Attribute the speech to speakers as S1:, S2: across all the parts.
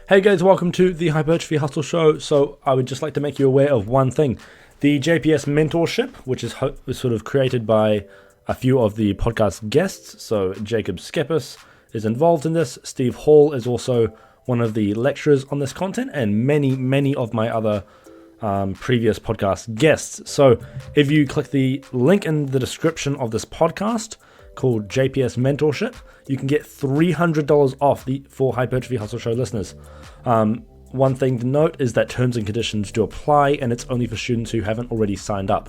S1: Hey guys, welcome to the Hypertrophy Hustle Show. So I would just like to make you aware of one thing. The JPS Mentorship, which is sort of created by a few of the podcast guests. So Jacob Schepis is involved in this. Steve Hall is also one of the lecturers on this content, and many of my other previous podcast guests. So if you click the link in the description of this podcast called JPS Mentorship, you can get $300 off for Hypertrophy Hustle Show listeners. One thing to note is that terms and conditions do apply, and it's only for students who haven't already signed up.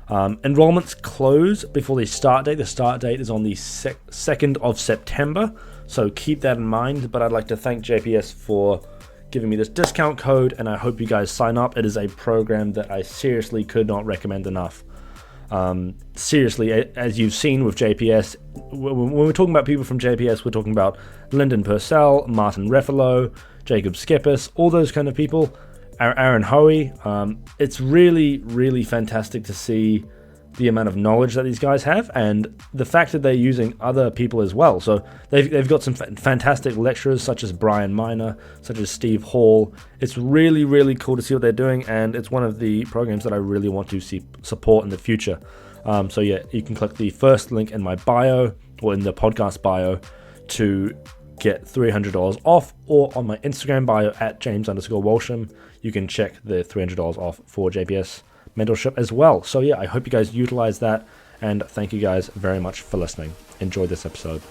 S1: Enrollments close before the start date. The start date is on the 2nd of September, so keep that in mind. But I'd like to thank JPS for giving me this discount code, and I hope you guys sign up. It is a program that I seriously could not recommend enough. Seriously, as you've seen with JPS, when we're talking about people from JPS, we're talking about Lyndon Purcell, Martin Refalo, Jacob Schepis, all those kind of people, Aaron Hoey. It's really fantastic to see the amount of knowledge that these guys have, and the fact that they're using other people as well. So they've got some fantastic lecturers such as Brian Miner, such as Steve Hall. It's really cool to see what they're doing, and it's one of the programs that I really want to see support in the future. So yeah, you can click the first link in my bio or in the podcast bio to get $300 off, or on my Instagram bio at James_Walsham, you can check the $300 off for JPS Mentorship as well. So yeah, I hope you guys utilize that, and thank you guys very much for listening. Enjoy this episode.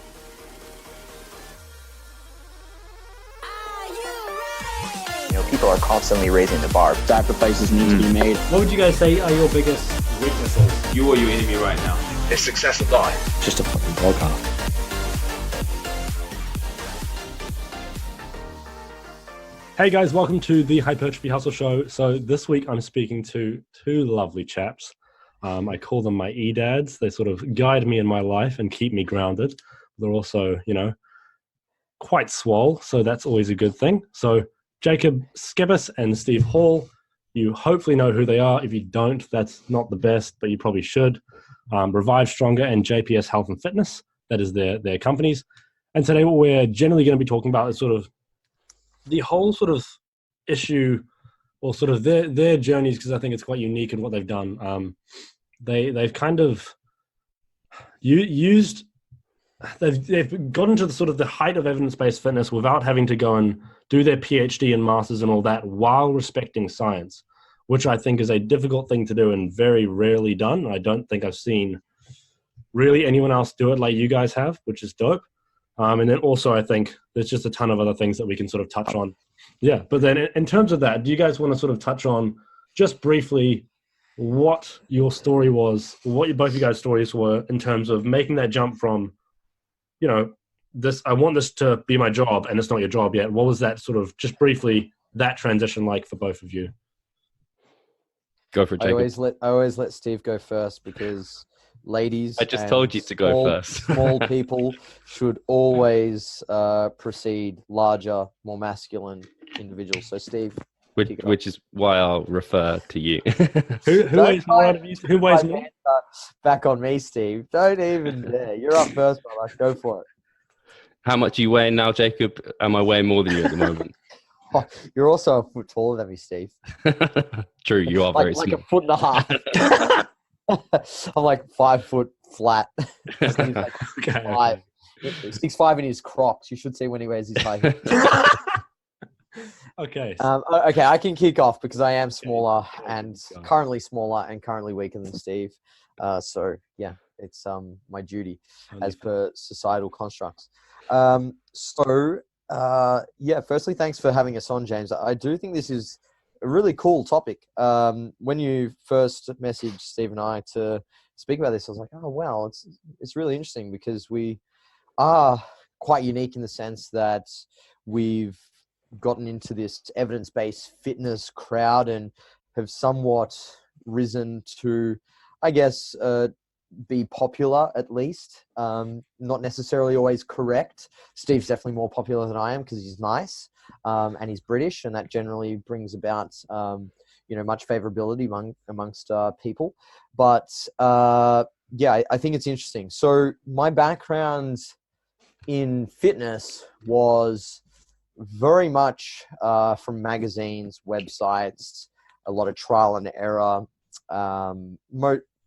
S2: People are constantly raising the bar.
S3: Sacrifices need to be made.
S1: What would you guys say are your biggest weaknesses?
S4: You are your enemy right now.
S5: Is success a lie?
S3: Just a fucking podcast.
S1: Hey guys, welcome to the Hypertrophy Hustle Show. So this week I'm speaking to two lovely chaps. I call them my E-dads. They sort of guide me in my life and keep me grounded. They're also, quite swole, so that's always a good thing. So Jacob Schepis and Steve Hall, you hopefully know who they are. If you don't, that's not the best, but you probably should. Revivestronger and JPS Health and Fitness, that is their companies. And today what we're generally going to be talking about is sort of the whole sort of issue, or sort of their journeys, because I think it's quite unique in what they've done. They've kind of they've gotten to the sort of the height of evidence-based fitness without having to go and do their PhD and masters and all that, while respecting science, which I think is a difficult thing to do and very rarely done. I don't think I've seen really anyone else do it like you guys have, which is dope. And then also I think there's just a ton of other things that we can sort of touch on. Yeah, but then in terms of that, do you guys want to sort of touch on just briefly what your story was, what both of you guys' stories were in terms of making that jump from, this, I want this to be my job and it's not your job yet. What was that sort of, just briefly, that transition like for both of you?
S4: Go for it, Jacob.
S6: I always let Steve go first, because ladies,
S4: I just told you to go first.
S6: Small people should always precede larger, more masculine individuals. So Steve,
S4: which is why I'll refer to you.
S1: Who weighs more out of you? Who weighs more?
S6: Back on me, Steve. Don't even. You're up first, brother. Go for it.
S4: How much are you weighing now, Jacob? Am I weighing more than you at the moment?
S6: Oh, you're also a foot taller than me, Steve.
S4: True, you are very small.
S6: Like a foot and a half. I'm like 5 foot flat. Steve's like 6'5". 6'5" in his Crocs. You should see when he wears his high heels.
S1: Okay.
S6: Okay, I can kick off because I am smaller and currently weaker than Steve. So yeah, it's my duty as per societal constructs. Firstly, thanks for having us on, James. I do think this is a really cool topic. When you first messaged Steve and I to speak about this, I was like, oh wow, it's really interesting, because we are quite unique in the sense that we've gotten into this evidence-based fitness crowd and have somewhat risen to, I guess, be popular at least. Not necessarily always correct. Steve's definitely more popular than I am because he's nice and he's British, and that generally brings about much favorability amongst people. But I think it's interesting. So my background in fitness was very much from magazines, websites, a lot of trial and error.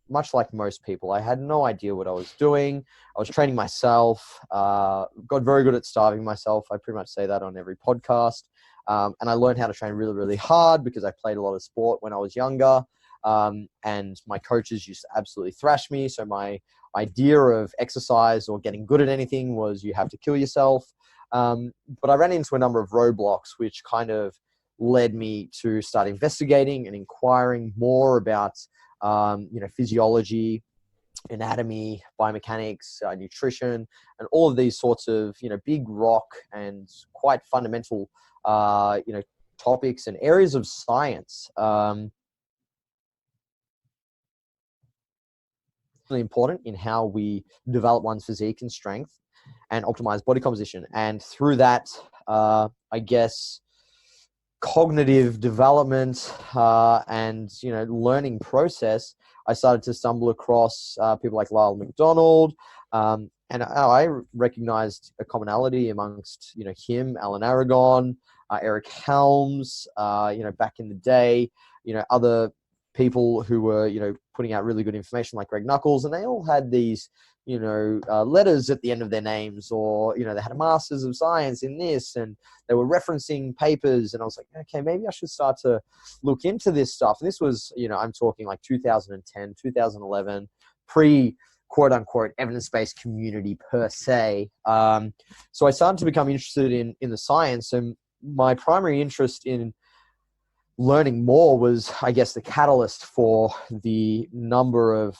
S6: Much like most people, I had no idea what I was doing. I was training myself, got very good at starving myself. I pretty much say that on every podcast. And I learned how to train really, really hard because I played a lot of sport when I was younger. And my coaches used to absolutely thrash me. So my idea of exercise or getting good at anything was you have to kill yourself. But I ran into a number of roadblocks, which kind of led me to start investigating and inquiring more about physiology, anatomy, biomechanics, nutrition, and all of these sorts of, big rock and quite fundamental, topics and areas of science. Really important in how we develop one's physique and strength and optimize body composition. And through that, I guess, cognitive development and learning process, I started to stumble across people like Lyle McDonald, and I recognized a commonality amongst him, Alan Aragon, Eric Helms, back in the day, other people who were putting out really good information like Greg Knuckles, and they all had these letters at the end of their names, or they had a Masters of Science in this, and they were referencing papers, and I was like, okay, maybe I should start to look into this stuff. And this was I'm talking like 2010, 2011, pre quote unquote evidence-based community per se. So I started to become interested in the science, and my primary interest in learning more was, I guess, the catalyst for the number of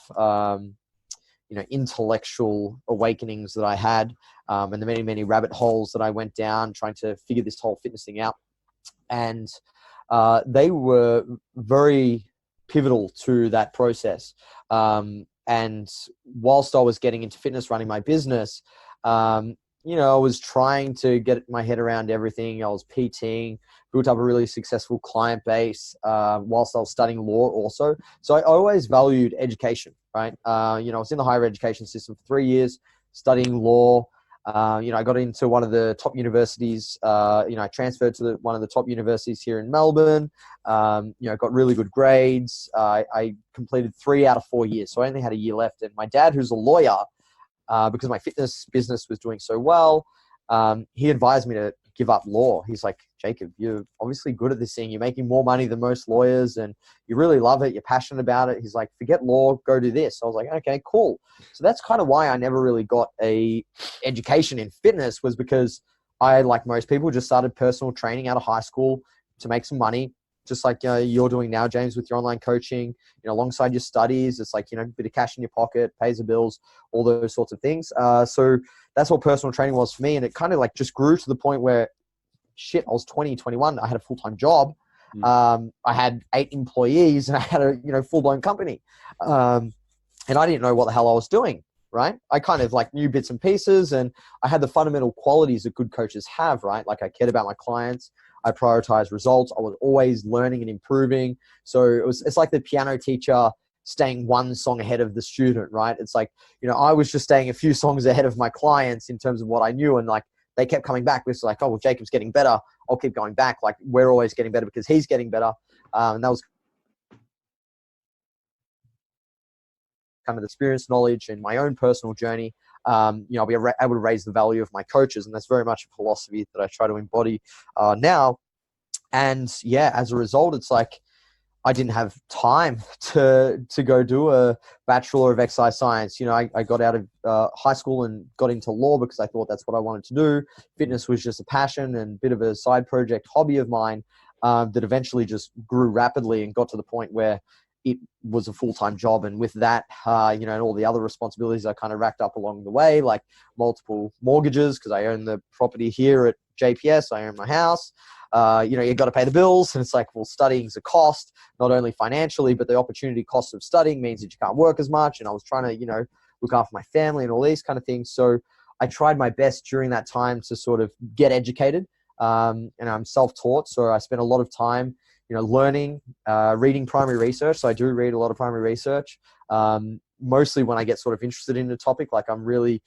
S6: intellectual awakenings that I had, and the many, many rabbit holes that I went down trying to figure this whole fitness thing out. And they were very pivotal to that process. And whilst I was getting into fitness, running my business, I was trying to get my head around everything. I was PTing, built up a really successful client base whilst I was studying law also. So I always valued education, right? I was in the higher education system for 3 years studying law. I got into one of the top universities. I transferred to one of the top universities here in Melbourne. Got really good grades. I completed 3 out of 4 years. So I only had a year left. And my dad, who's a lawyer, because my fitness business was doing so well, he advised me to give up law. He's like, Jacob, you're obviously good at this thing. You're making more money than most lawyers and you really love it. You're passionate about it. He's like, forget law, go do this. I was like, okay, cool. So that's kind of why I never really got a education in fitness, was because I, like most people, just started personal training out of high school to make some money. Just like you're doing now, James, with your online coaching, alongside your studies. It's like, a bit of cash in your pocket, pays the bills, all those sorts of things. So that's what personal training was for me. And it kind of like just grew to the point where, I was 20, 21. I had a full-time job. I had 8 employees and I had a, full-blown company. And I didn't know what the hell I was doing, right? I kind of like knew bits and pieces, and I had the fundamental qualities that good coaches have, right? Like I cared about my clients. I prioritized results. I was always learning and improving. So it's like the piano teacher staying one song ahead of the student, right? It's like, I was just staying a few songs ahead of my clients in terms of what I knew. And like, they kept coming back. It's like, oh, well, Jacob's getting better. I'll keep going back. Like, we're always getting better because he's getting better. And that was kind of the experience, knowledge, and my own personal journey. I'll be able to raise the value of my coaches. And that's very much a philosophy that I try to embody now. And yeah, as a result, it's like, I didn't have time to go do a Bachelor of Exercise Science. I got out of high school and got into law because I thought that's what I wanted to do. Fitness was just a passion and a bit of a side project hobby of mine that eventually just grew rapidly and got to the point where it was a full-time job. And with that, and all the other responsibilities I kind of racked up along the way, like multiple mortgages, because I own the property here at JPS. I own my house. You got to pay the bills, and it's like, well, studying's a cost, not only financially, but the opportunity cost of studying means that you can't work as much. And I was trying to, look after my family and all these kind of things. So I tried my best during that time to sort of get educated. And I'm self-taught. So I spent a lot of time, learning, reading primary research. So I do read a lot of primary research, mostly when I get sort of interested in a topic. Like I'm really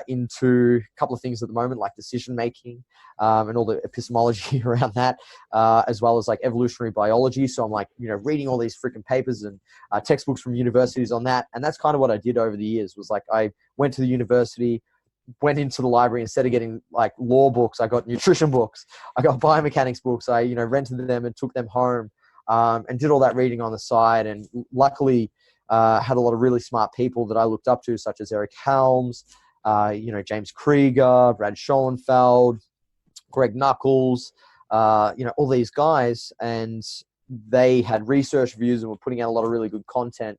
S6: into a couple of things at the moment, like decision making and all the epistemology around that, as well as like evolutionary biology. So I'm like, reading all these freaking papers and textbooks from universities on that. And that's kind of what I did over the years, was like I went to the university, went into the library. Instead of getting like law books, I got nutrition books, I got biomechanics books. I, rented them and took them home, and did all that reading on the side. And luckily, had a lot of really smart people that I looked up to, such as Eric Helms, James Krieger, Brad Schoenfeld, Greg Knuckles, all these guys. And they had research reviews and were putting out a lot of really good content,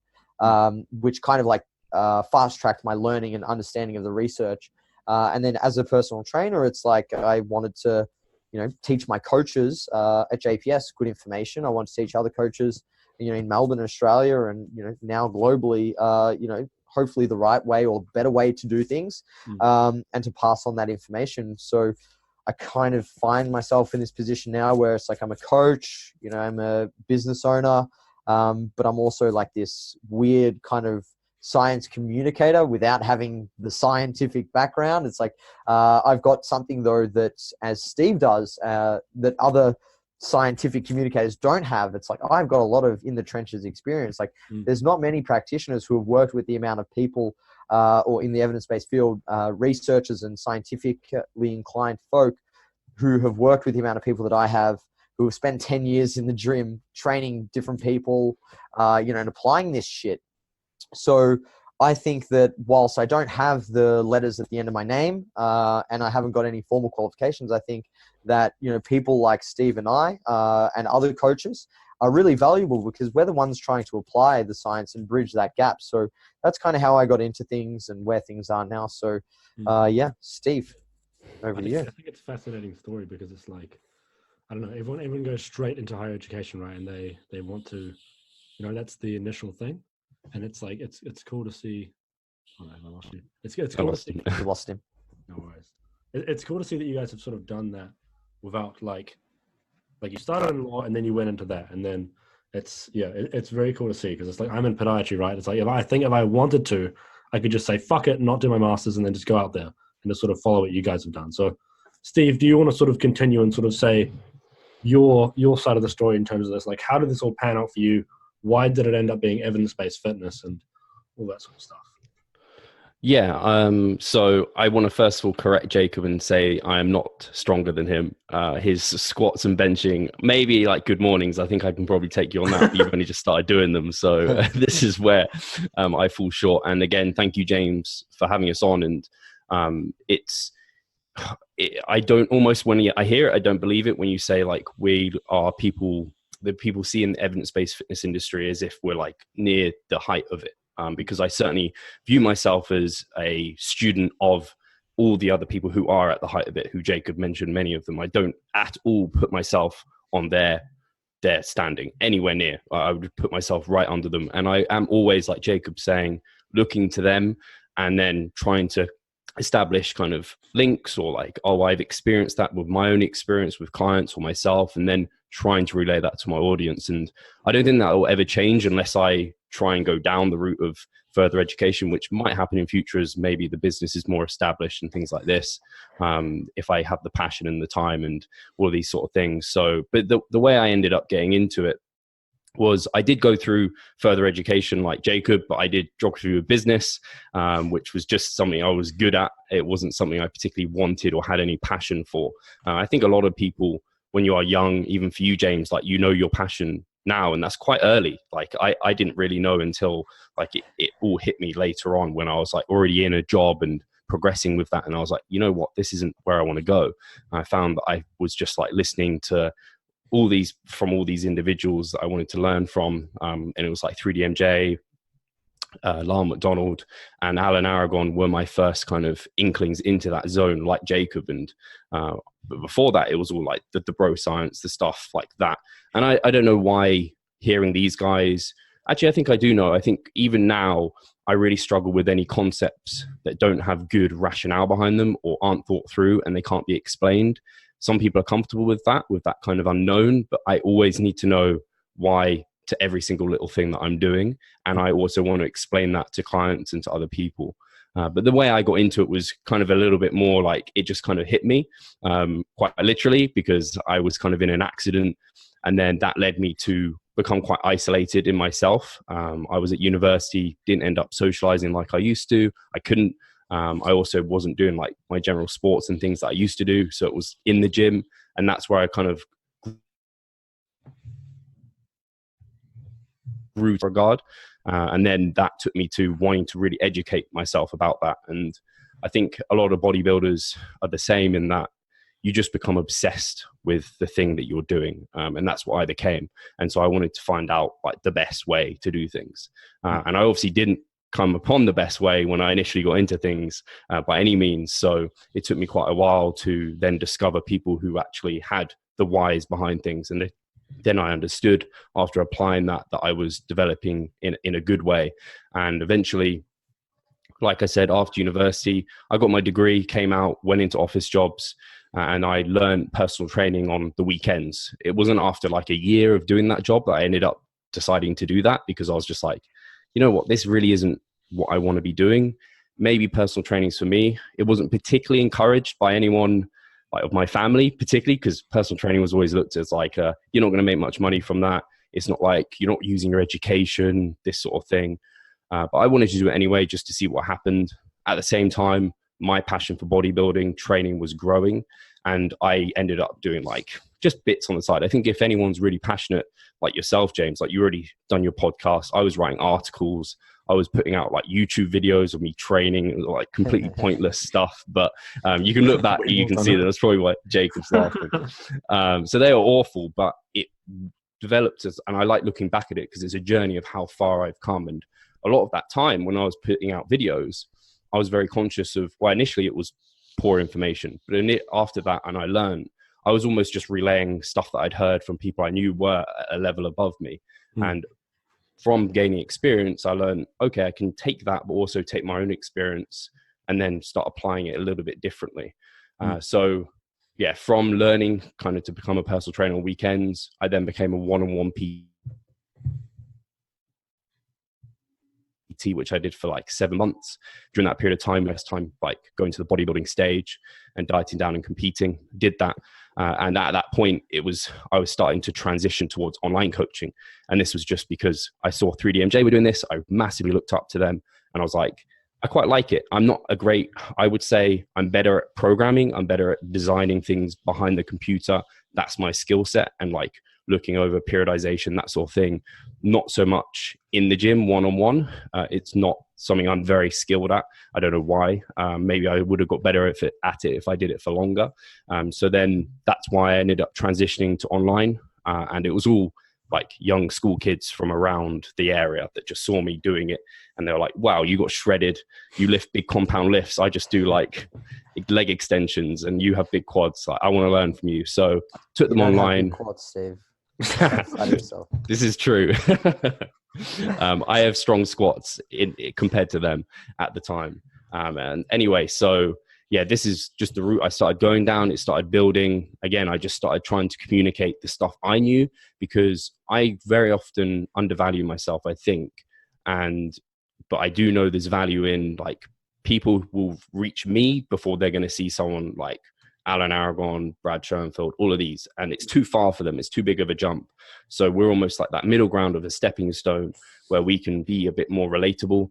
S6: which kind of like fast-tracked my learning and understanding of the research. And then as a personal trainer, it's like I wanted to, teach my coaches at JPS good information. I want to teach other coaches, in Melbourne, Australia, and, now globally, hopefully the right way or better way to do things, and to pass on that information. So I kind of find myself in this position now where it's like I'm a coach, I'm a business owner, but I'm also like this weird kind of science communicator without having the scientific background. It's like I've got something though that, as Steve does, that other scientific communicators don't have. It's like I've got a lot of in the trenches experience. Like there's not many practitioners who have worked with the amount of people or in the evidence-based field, researchers and scientifically inclined folk who have worked with the amount of people that I have, who have spent 10 years in the gym training different people, and applying this shit. So I think that whilst I don't have the letters at the end of my name, and I haven't got any formal qualifications, I think that, people like Steve and I, and other coaches are really valuable, because we're the ones trying to apply the science and bridge that gap. So that's kind of how I got into things and where things are now. So, Steve, over to you.
S1: I think it's a fascinating story, because it's like, I don't know, everyone goes straight into higher education, right? And they want to, that's the initial thing. And it's like, it's cool to see. Oh no, I lost you. It's cool to see.
S6: You lost him.
S1: No worries. It's cool to see that you guys have sort of done that without like you started in law and then you went into that, and then it's very cool to see, because it's like I'm in podiatry, right? It's like if I wanted to, I could just say fuck it, not do my masters, and then just go out there and just sort of follow what you guys have done. So, Steve, do you want to sort of continue and sort of say your side of the story in terms of this? Like, how did this all pan out for you? Why did it end up being evidence-based fitness and all that sort of stuff?
S4: Yeah, so I want to first of all correct Jacob and say I am not stronger than him. His squats and benching, maybe like good mornings, I think I can probably take you on that, but you've only just started doing them. So this is where I fall short. And again, thank you, James, for having us on. And I don't almost, when I hear it, I don't believe it when you say like we are people, the people see in the evidence-based fitness industry as if we're like near the height of it. Because I certainly view myself as a student of all the other people who are at the height of it, who Jacob mentioned, many of them. I don't at all put myself on their standing anywhere near. I would put myself right under them. And I am always, like Jacob saying, looking to them and then trying to establish kind of links, or like, oh, I've experienced that with my own experience with clients or myself, and then trying to relay that to my audience. And I don't think that will ever change unless I try and go down the route of further education, which might happen in future as maybe the business is more established and things like this, if I have the passion and the time and all of these sort of things. So, but the way I ended up getting into it was I did go through further education like Jacob, but I did geography of business, which was just something I was good at. It wasn't something I particularly wanted or had any passion for. I think a lot of people, when you are young, even for you, James, like, your passion now, and that's quite early. Like I didn't really know until like it all hit me later on, when I was like already in a job and progressing with that. And I was like, you know what, this isn't where I want to go. And I found that I was just like listening to all these individuals that I wanted to learn from. And it was like 3DMJ, Lyle McDonald and Alan Aragon were my first kind of inklings into that zone, like Jacob. And but before that, it was all like the bro science, the stuff like that. And I don't know why hearing these guys, actually, I think I do know. I think even now, I really struggle with any concepts that don't have good rationale behind them or aren't thought through and they can't be explained. Some people are comfortable with that kind of unknown, but I always need to know why to every single little thing that I'm doing. And I also want to explain that to clients and to other people. But the way I got into it was kind of a little bit more like it just kind of hit me quite literally, because I was kind of in an accident. And then that led me to become quite isolated in myself. I was at university, didn't end up socializing like I used to. I couldn't. I also wasn't doing like my general sports and things that I used to do. So it was in the gym. And that's where I kind of grew regard. And then that took me to wanting to really educate myself about that. And I think a lot of bodybuilders are the same in that you just become obsessed with the thing that you're doing. And that's what I became. And so I wanted to find out like the best way to do things. And I obviously didn't come upon the best way when I initially got into things by any means. So it took me quite a while to then discover people who actually had the whys behind things. And then I understood after applying that I was developing in a good way. And eventually, like I said, after university, I got my degree, came out, went into office jobs, and I learned personal training on the weekends. It wasn't after like a year of doing that job that I ended up deciding to do that, because I was just like, you know what, this really isn't what I want to be doing. Maybe personal training's for me. It wasn't particularly encouraged by anyone like of my family, particularly because personal training was always looked at as like, you're not going to make much money from that. It's not like you're not using your education, this sort of thing. But I wanted to do it anyway, just to see what happened. At the same time, my passion for bodybuilding training was growing, and I ended up doing like just bits on the side. I think if anyone's really passionate like yourself, James, like you already done your podcast, I was writing articles, I was putting out like YouTube videos of me training, like completely pointless stuff. But you can look back, you can see that that's probably what Jacob's laughing. So they were awful, but it developed as, and I like looking back at it because it's a journey of how far I've come. And a lot of that time when I was putting out videos, I was very conscious of, well, initially it was poor information, but after that, and I learned, I was almost just relaying stuff that I'd heard from people I knew were at a level above me. And from gaining experience, I learned, okay, I can take that, but also take my own experience and then start applying it a little bit differently. So yeah, from learning kind of to become a personal trainer on weekends, I then became a one-on-one PT, which I did for like 7 months. During that period of time, less time like going to the bodybuilding stage and dieting down and competing, did that. And at that point, I was starting to transition towards online coaching. And this was just because I saw 3DMJ were doing this. I massively looked up to them and I was like, I quite like it. I'm not I would say I'm better at programming. I'm better at designing things behind the computer. That's my skill set. And like looking over periodization, that sort of thing. Not so much in the gym one-on-one. It's not something I'm very skilled at. I don't know why. Maybe I would have got better at it if I did it for longer. So then that's why I ended up transitioning to online. And it was all like young school kids from around the area that just saw me doing it. And they were like, wow, you got shredded. You lift big compound lifts. I just do like leg extensions and you have big quads. Like, I want to learn from you. So took them online.
S6: Quads, Steve.
S4: This is true. I have strong squats compared to them at the time. And anyway, so yeah, this is just the route I started going down. It started building. Again, I just started trying to communicate the stuff I knew, because I very often undervalue myself, I think. But I do know there's value in like people will reach me before they're going to see someone like Alan Aragon, Brad Schoenfeld, all of these. And it's too far for them. It's too big of a jump. So we're almost like that middle ground of a stepping stone where we can be a bit more relatable.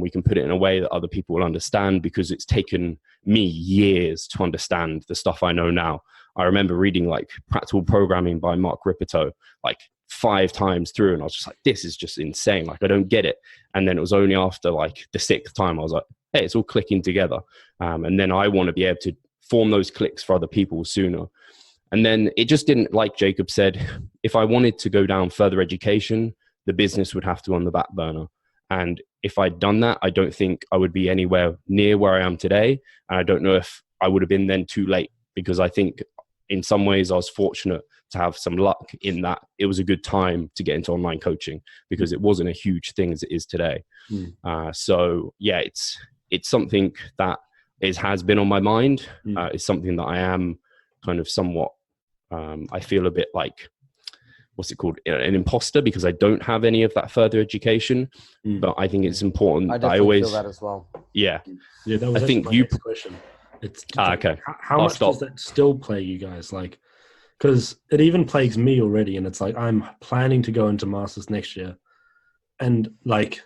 S4: We can put it in a way that other people will understand, because it's taken me years to understand the stuff I know now. I remember reading like Practical Programming by Mark Rippetoe, like 5 times through. And I was just like, this is just insane. Like, I don't get it. And then it was only after like the 6th time, I was like, hey, it's all clicking together. And then I want to be able to form those clicks for other people sooner. And then it just didn't, like Jacob said, if I wanted to go down further education, the business would have to on the back burner. And if I'd done that, I don't think I would be anywhere near where I am today. And I don't know if I would have been then too late, because I think in some ways I was fortunate to have some luck in that it was a good time to get into online coaching, because it wasn't a huge thing as it is today. So yeah, it's something that has been on my mind. It's something that I am kind of somewhat, I feel a bit like what's it called, an imposter, because I don't have any of that further education. But I think it's important.
S6: I definitely feel that as well.
S4: Yeah.
S1: Yeah, that was
S4: I think
S1: my next question. It's
S4: okay.
S1: How much does that still plague you guys? Like, because it even plagues me already, and it's like I'm planning to go into masters next year, and like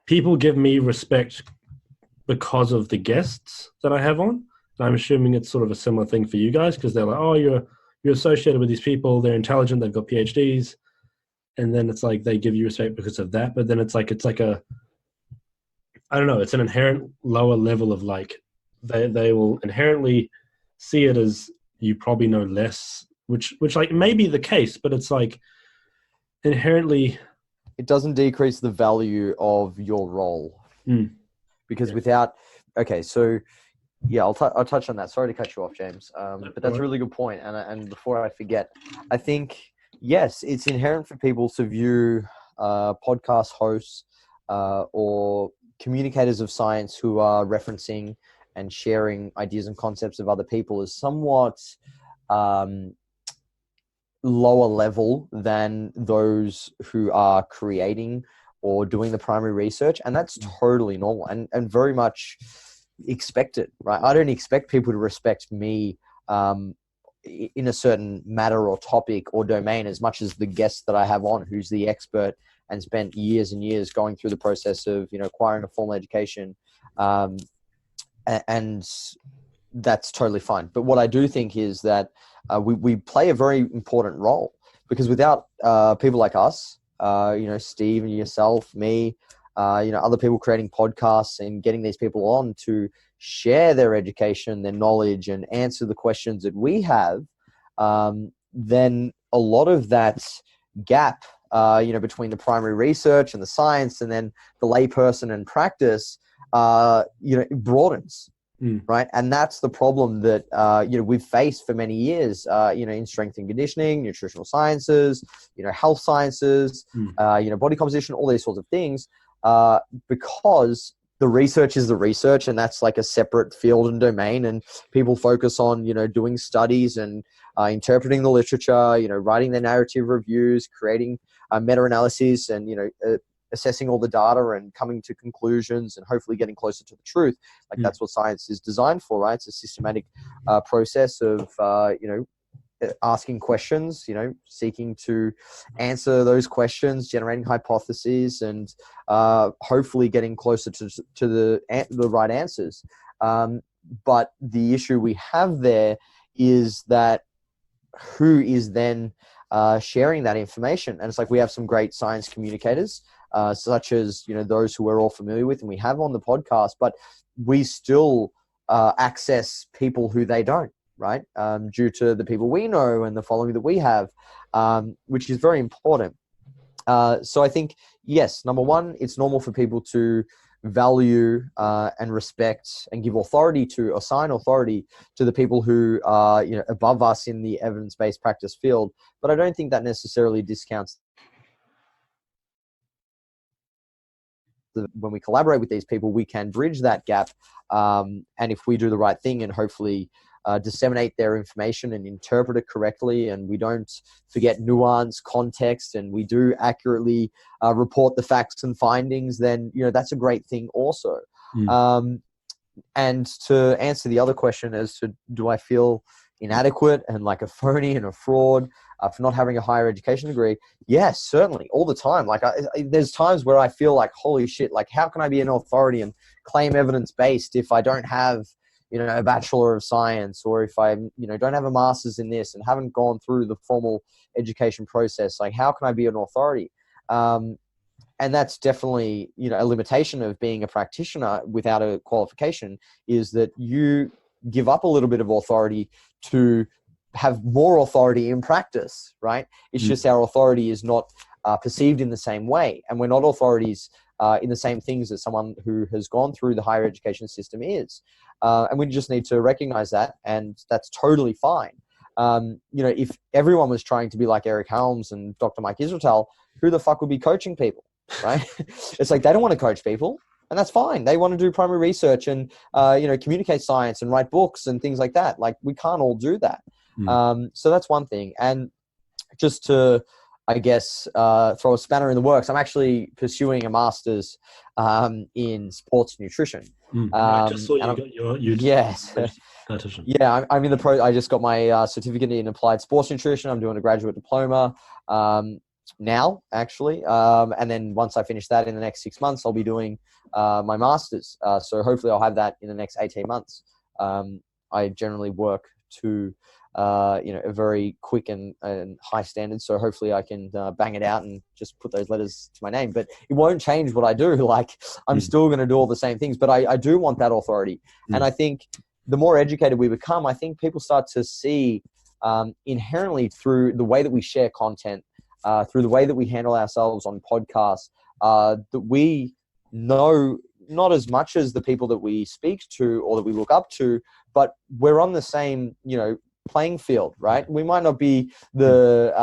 S1: people give me respect because of the guests that I have on. And I'm assuming it's sort of a similar thing for you guys, because they're like, oh, you're associated with these people, they're intelligent, they've got PhDs, and then it's like they give you respect because of that. But then it's like a, I don't know, it's an inherent lower level of like they will inherently see it as you probably know less, which like may be the case, but it's like inherently
S6: it doesn't decrease the value of your role. Because without, okay, so yeah, I'll touch on that. Sorry to cut you off, James, but that's a really good point. And before I forget, I think, yes, it's inherent for people to view podcast hosts or communicators of science who are referencing and sharing ideas and concepts of other people as somewhat lower level than those who are creating or doing the primary research. And that's totally normal and very much expected, right? I don't expect people to respect me in a certain matter or topic or domain as much as the guest that I have on, who's the expert and spent years and years going through the process of, acquiring a formal education. And that's totally fine. But what I do think is that we play a very important role, because without people like us, Steve and yourself, me, other people creating podcasts and getting these people on to share their education, their knowledge, and answer the questions that we have, then a lot of that gap, between the primary research and the science and then the layperson and practice, it broadens. Right. And that's the problem that, we've faced for many years, in strength and conditioning, nutritional sciences, health sciences, body composition, all these sorts of things, because the research is the research, and that's like a separate field and domain. And people focus on, doing studies and interpreting the literature, writing their narrative reviews, creating meta-analyses and, assessing all the data and coming to conclusions and hopefully getting closer to the truth. Like that's what science is designed for, right? It's a systematic process of, asking questions, seeking to answer those questions, generating hypotheses, and hopefully getting closer to the right answers. But the issue we have there is that who is then sharing that information? And it's like we have some great science communicators, such as those who we're all familiar with and we have on the podcast, but we still access people who they don't, right? Due to the people we know and the following that we have, which is very important. So I think, yes, number one, it's normal for people to value and respect and give authority to, assign authority to the people who are above us in the evidence-based practice field. But I don't think that necessarily discounts when we collaborate with these people, we can bridge that gap. And if we do the right thing and hopefully disseminate their information and interpret it correctly, and we don't forget nuance, context, and we do accurately report the facts and findings, then that's a great thing also. And to answer the other question as to do I feel inadequate and like a phony and a fraud for not having a higher education degree? Yes, certainly, all the time. Like there's times where I feel like, holy shit, like how can I be an authority and claim evidence-based if I don't have a Bachelor of Science, or if I don't have a master's in this and haven't gone through the formal education process? Like how can I be an authority? And that's definitely a limitation of being a practitioner without a qualification, is that you give up a little bit of authority to have more authority in practice, right? It's just our authority is not perceived in the same way, and we're not authorities in the same things that someone who has gone through the higher education system is. And we just need to recognize that, and that's totally fine. If everyone was trying to be like Eric Helms and Dr. Mike Israetel, who the fuck would be coaching people, right? It's like they don't want to coach people, and that's fine. They want to do primary research and, communicate science and write books and things like that. Like we can't all do that. So that's one thing. And just to, I guess, throw a spanner in the works, I'm actually pursuing a master's in sports nutrition.
S1: I just saw you
S6: and
S1: got your
S6: Yes.
S1: dietitian.
S6: Yeah, I'm in the I just got my certificate in applied sports nutrition. I'm doing a graduate diploma now, actually. And then once I finish that in the next 6 months, I'll be doing my master's. So hopefully I'll have that in the next 18 months. I generally work to a very quick and high standard. So hopefully I can bang it out and just put those letters to my name. But it won't change what I do. Like, I'm still going to do all the same things. But I do want that authority. And I think the more educated we become, I think people start to see inherently through the way that we share content, through the way that we handle ourselves on podcasts, that we know not as much as the people that we speak to or that we look up to, but we're on the same, playing field, right? We might not be the,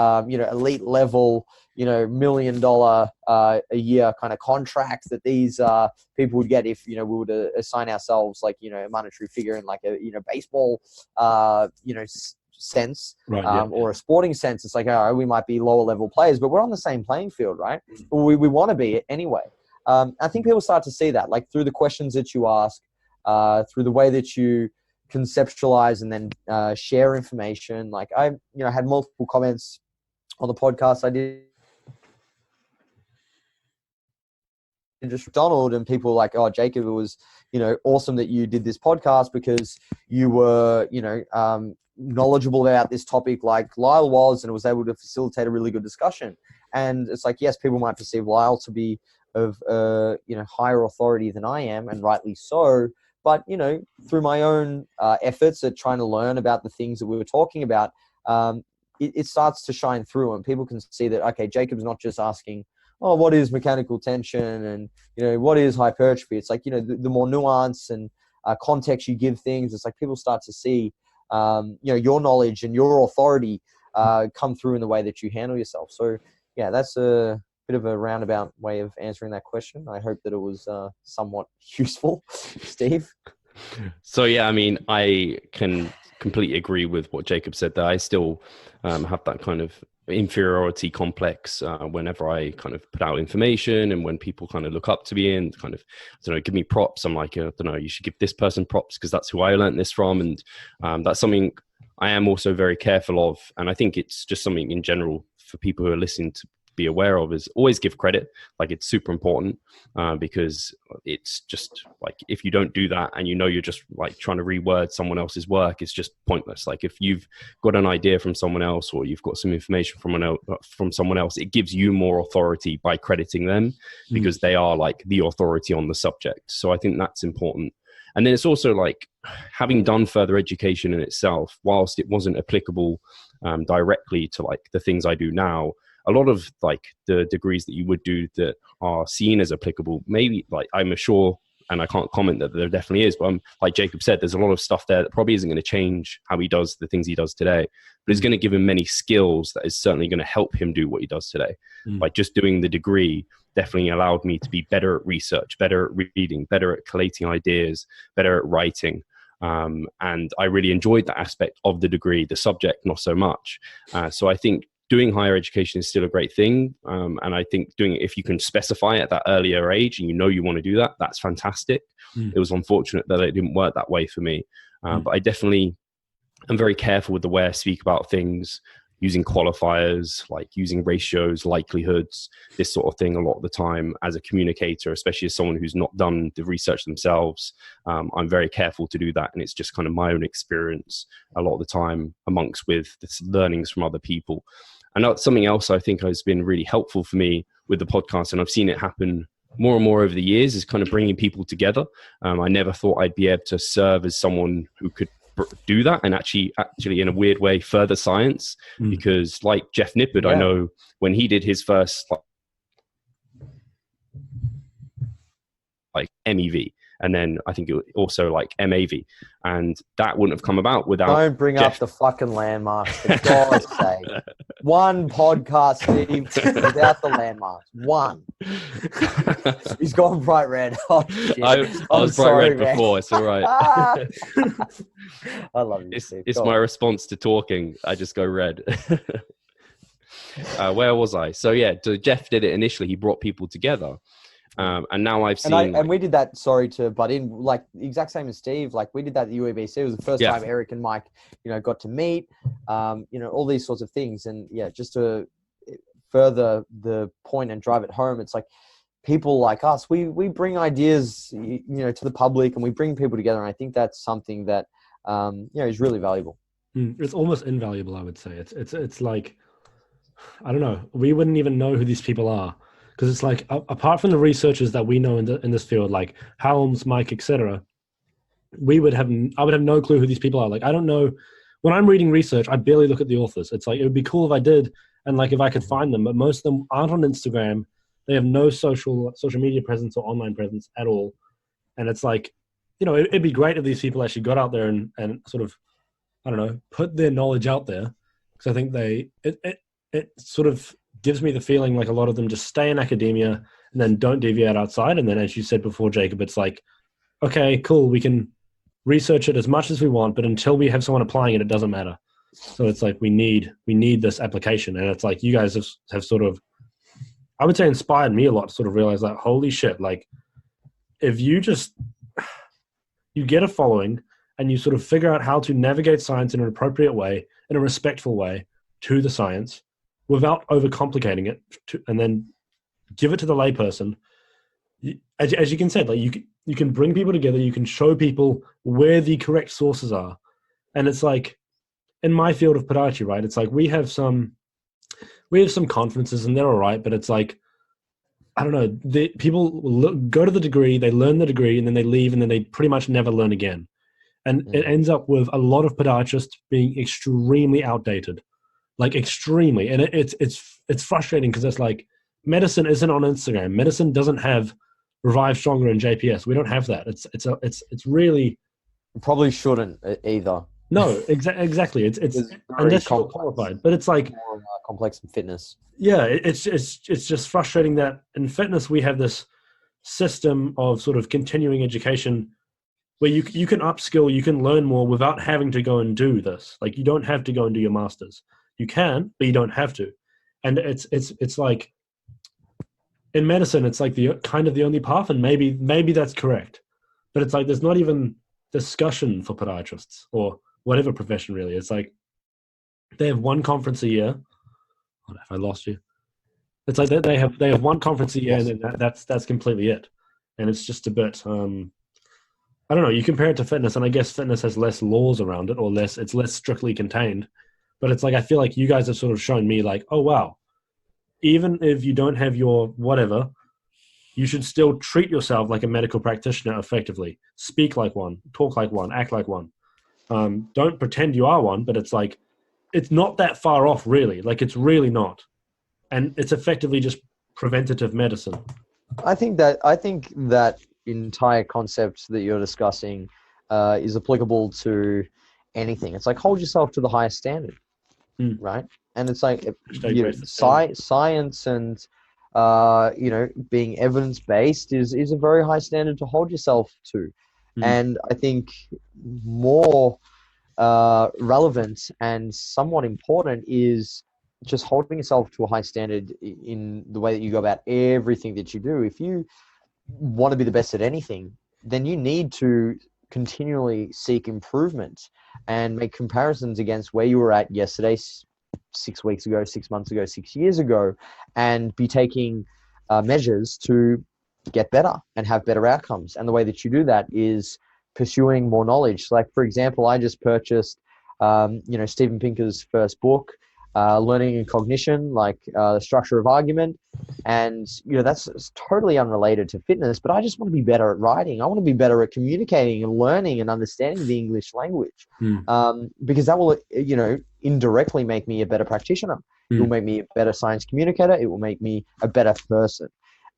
S6: elite level, $1 million a year kind of contracts that these people would get if, we were to assign ourselves like, a monetary figure in like a, baseball, sense,
S1: Right,
S6: or a sporting sense. It's like, we might be lower level players, but we're on the same playing field, right? We want to be anyway. I think people start to see that, like through the questions that you ask, through the way that you conceptualize and then share information. Like I, had multiple comments on the podcast I did just Donald, and people were like, oh, Jacob, it was, awesome that you did this podcast because you were, knowledgeable about this topic like Lyle was, and was able to facilitate a really good discussion. And it's like, yes, people might perceive Lyle to be of, higher authority than I am, and rightly so. But, through my own efforts at trying to learn about the things that we were talking about, it starts to shine through, and people can see that, okay, Jacob's not just asking, oh, what is mechanical tension and, what is hypertrophy? It's like, the more nuance and context you give things, it's like people start to see, your knowledge and your authority come through in the way that you handle yourself. So, yeah, that's a bit of a roundabout way of answering that question. I hope that it was somewhat useful. Steve?
S4: So, yeah, I mean, I can completely agree with what Jacob said there. I still have that kind of inferiority complex whenever I kind of put out information, and when people kind of look up to me and kind of, give me props. I'm like, you should give this person props because that's who I learned this from. And that's something I am also very careful of. And I think it's just something in general for people who are listening to be aware of, is always give credit. Like, it's super important because it's just like, if you don't do that and you're just like trying to reword someone else's work, it's just pointless. Like, if you've got an idea from someone else, or you've got some information from someone else, it gives you more authority by crediting them because they are like the authority on the subject. So I think that's important. And then it's also like, having done further education in itself, whilst it wasn't applicable directly to like the things I do now, a lot of like the degrees that you would do that are seen as applicable, maybe, like, I'm sure, and I can't comment that there definitely is, but like Jacob said, there's a lot of stuff there that probably isn't going to change how he does the things he does today, but it's going to give him many skills that is certainly going to help him do what he does today. Like, just doing the degree definitely allowed me to be better at research, better at reading, better at collating ideas, better at writing. And I really enjoyed that aspect of the degree, the subject, not so much. So I think doing higher education is still a great thing. And I think doing it, if you can specify at that earlier age and you want to do that, that's fantastic. It was unfortunate that it didn't work that way for me. But I definitely am very careful with the way I speak about things, using qualifiers, like using ratios, likelihoods, this sort of thing a lot of the time as a communicator, especially as someone who's not done the research themselves. I'm very careful to do that. And it's just kind of my own experience a lot of the time amongst with the learnings from other people. And that's something else I think has been really helpful for me with the podcast. And I've seen it happen more and more over the years, is kind of bringing people together. I never thought I'd be able to serve as someone who could do that, and actually in a weird way further science, because like Jeff Nippard, I know when he did his first like MEV, and then I think it also like MAV, and that wouldn't have come about without.
S6: Don't bring up the fucking landmarks, for God's sake. One podcast, Steve, without the landmarks. One. He's gone bright red. Oh, shit.
S4: I was bright red before. It's all right.
S6: I love you, Steve.
S4: It's my response to talking. I just go red. Where was I? So yeah, so Jeff did it initially. He brought people together. And now I've seen...
S6: And we did that, sorry to butt in, like the exact same as Steve. Like we did that at UABC. It was the first time Eric and Mike, got to meet, all these sorts of things. And yeah, just to further the point and drive it home, it's like people like us, we bring ideas, to the public, and we bring people together. And I think that's something that, is really valuable.
S1: It's almost invaluable, I would say. It's like, I don't know, we wouldn't even know who these people are. Because it's like, apart from the researchers that we know in this field, like Helms, Mike, etc., I would have no clue who these people are. Like, I don't know. When I'm reading research, I barely look at the authors. It's like, it would be cool if I did, and like if I could find them. But most of them aren't on Instagram. They have no social media presence or online presence at all. And it's like, it'd be great if these people actually got out there and sort of, I don't know, put their knowledge out there. Because I think it sort of gives me the feeling like a lot of them just stay in academia and then don't deviate outside. And then, as you said before, Jacob, it's like, okay, cool, we can research it as much as we want, but until we have someone applying it, it doesn't matter. So it's like we need this application. And it's like you guys have sort of, I would say, inspired me a lot to sort of realize that, holy shit, like if you get a following and you sort of figure out how to navigate science in an appropriate way, in a respectful way to the science, without overcomplicating it, and then give it to the layperson. As you can say, like you can bring people together, you can show people where the correct sources are. And it's like, in my field of podiatry, right, it's like we have some conferences and they're all right, but it's like, I don't know, people go to the degree, they learn the degree, and then they leave, and then they pretty much never learn again. And it ends up with a lot of podiatrists being extremely outdated. Like extremely. And it's frustrating because it's like medicine isn't on Instagram. Medicine doesn't have Revivestronger and JPS. We don't have that. It's really...
S6: Probably shouldn't either.
S1: No, exactly. It's unless you're qualified. But it's like...
S6: more complex in fitness.
S1: Yeah, it's just frustrating that in fitness we have this system of sort of continuing education where you can upskill, you can learn more without having to go and do this. Like you don't have to go and do your masters. You can, but you don't have to. And it's like in medicine, it's like the kind of the only path, and maybe that's correct. But it's like there's not even discussion for podiatrists or whatever profession really. It's like they have one conference a year. What if I lost you? It's like they have one conference a year, and then that's completely it. And it's just a bit I don't know, you compare it to fitness, and I guess fitness has less laws around it, or it's less strictly contained. But it's like, I feel like you guys have sort of shown me like, oh, wow, even if you don't have your whatever, you should still treat yourself like a medical practitioner effectively. Speak like one, talk like one, act like one. Don't pretend you are one, but it's like, it's not that far off really. Like it's really not. And it's effectively just preventative medicine.
S6: I think that entire concept that you're discussing is applicable to anything. It's like, hold yourself to the highest standard. Right? And it's like science and being evidence-based is a very high standard to hold yourself to. And I think more relevant and somewhat important is just holding yourself to a high standard in the way that you go about everything that you do. If you want to be the best at anything, then you need to continually seek improvement and make comparisons against where you were at yesterday, 6 weeks ago, 6 months ago, 6 years ago, and be taking measures to get better and have better outcomes. And the way that you do that is pursuing more knowledge. Like, for example, I just purchased, Steven Pinker's first book, Learning and Cognition, like the structure of argument. And, that's totally unrelated to fitness, but I just want to be better at writing. I want to be better at communicating and learning and understanding the English language, because that will, indirectly make me a better practitioner. It will make me a better science communicator. It will make me a better person.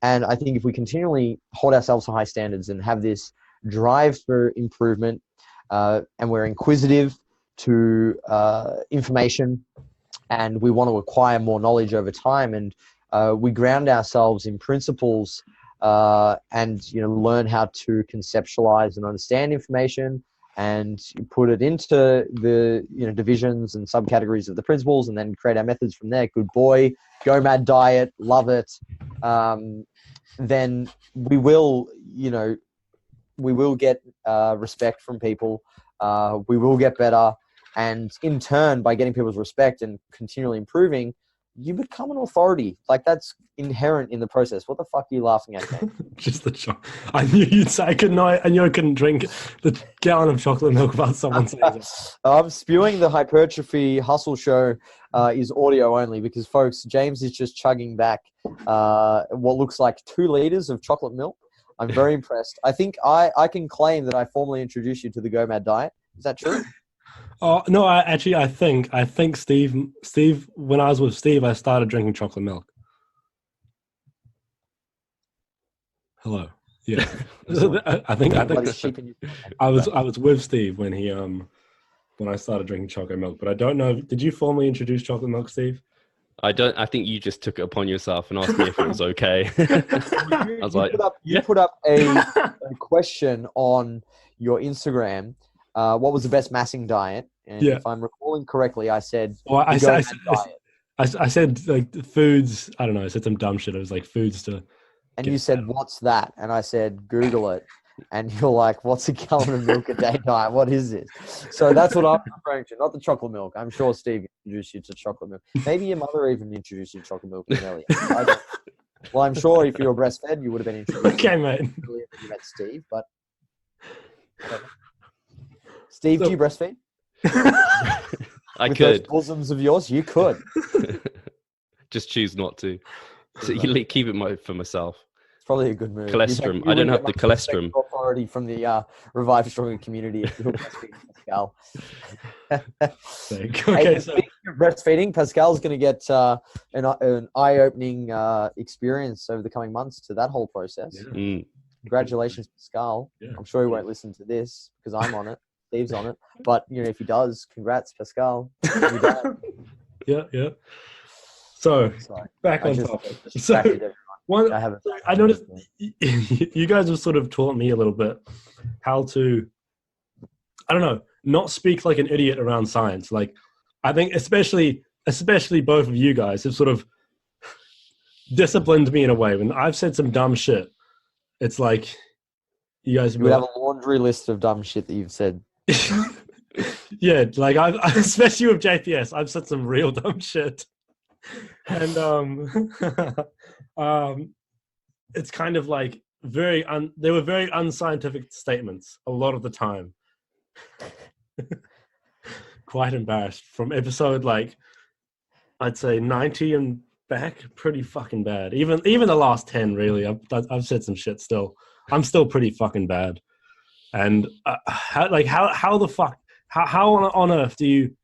S6: And I think if we continually hold ourselves to high standards and have this drive for improvement, and we're inquisitive to information, and we want to acquire more knowledge over time, and we ground ourselves in principles, and learn how to conceptualize and understand information, and you put it into the divisions and subcategories of the principles, and then create our methods from there. Good boy. Go mad diet. Love it. Then we will get respect from people. We will get better. And in turn, by getting people's respect and continually improving, you become an authority. Like, that's inherent in the process. What the fuck are you laughing at, man?
S1: Just the chocolate. I knew you'd say I knew I couldn't drink the gallon of chocolate milk without someone saying it.
S6: I'm spewing the Hypertrophy Hustle Show is audio only because, folks, James is just chugging back what looks like 2 liters of chocolate milk. I'm very impressed. I think I can claim that I formally introduced you to the Go Mad diet. Is that true?
S1: Oh no! I think Steve. When I was with Steve, I started drinking chocolate milk. Hello. Yeah. I think I was with Steve when I started drinking chocolate milk. But I don't know. Did you formally introduce chocolate milk, Steve?
S4: I think you just took it upon yourself and asked me if it was okay. I was
S6: you put up a question on your Instagram. What was the best massing diet? And if I'm recalling correctly, I said,
S1: I said like foods. I don't know. I said some dumb shit. It was like foods to.
S6: And you said, "What's that?" And I said, "Google it." And you're like, "What's a gallon of milk a day diet? What is this?" So that's what I'm referring to, not the chocolate milk. I'm sure Steve introduced you to chocolate milk. Maybe your mother even introduced you to chocolate milk earlier. Well, I'm sure if you were breastfed, you would have been introduced.
S1: Okay, mate.
S6: Earlier than you met Steve, but. Steve, do you breastfeed?
S4: I
S6: With
S4: could.
S6: those bosoms of yours, you could.
S4: Just choose not to. So you keep it for myself.
S6: It's probably a good move.
S4: Cholesterol. I don't have the cholesterol.
S6: Authority from the Revivestronger community if you're breastfeeding Pascal.
S1: Okay,
S6: speaking of breastfeeding, Pascal's going to get an eye-opening experience over the coming months to that whole process.
S1: Yeah.
S6: Congratulations, Pascal.
S1: Yeah.
S6: I'm sure he won't listen to this because I'm on it. Steve's on it. But, if he does, congrats, Pascal.
S1: Yeah. So,
S6: Sorry.
S1: back on topic. So, I noticed you guys have sort of taught me a little bit how to, I don't know, not speak like an idiot around science. Like, I think especially both of you guys have sort of disciplined me in a way. When I've said some dumb shit, it's like you guys
S6: would have a laundry list of dumb shit that you've said.
S1: Yeah, like I've especially with JPS, I've said some real dumb shit, and it's kind of like they were very unscientific statements a lot of the time. Quite embarrassed from episode like I'd say 90 and back, pretty fucking bad. Even the last 10, really. I've said some shit still. I'm still pretty fucking bad. And how on earth do you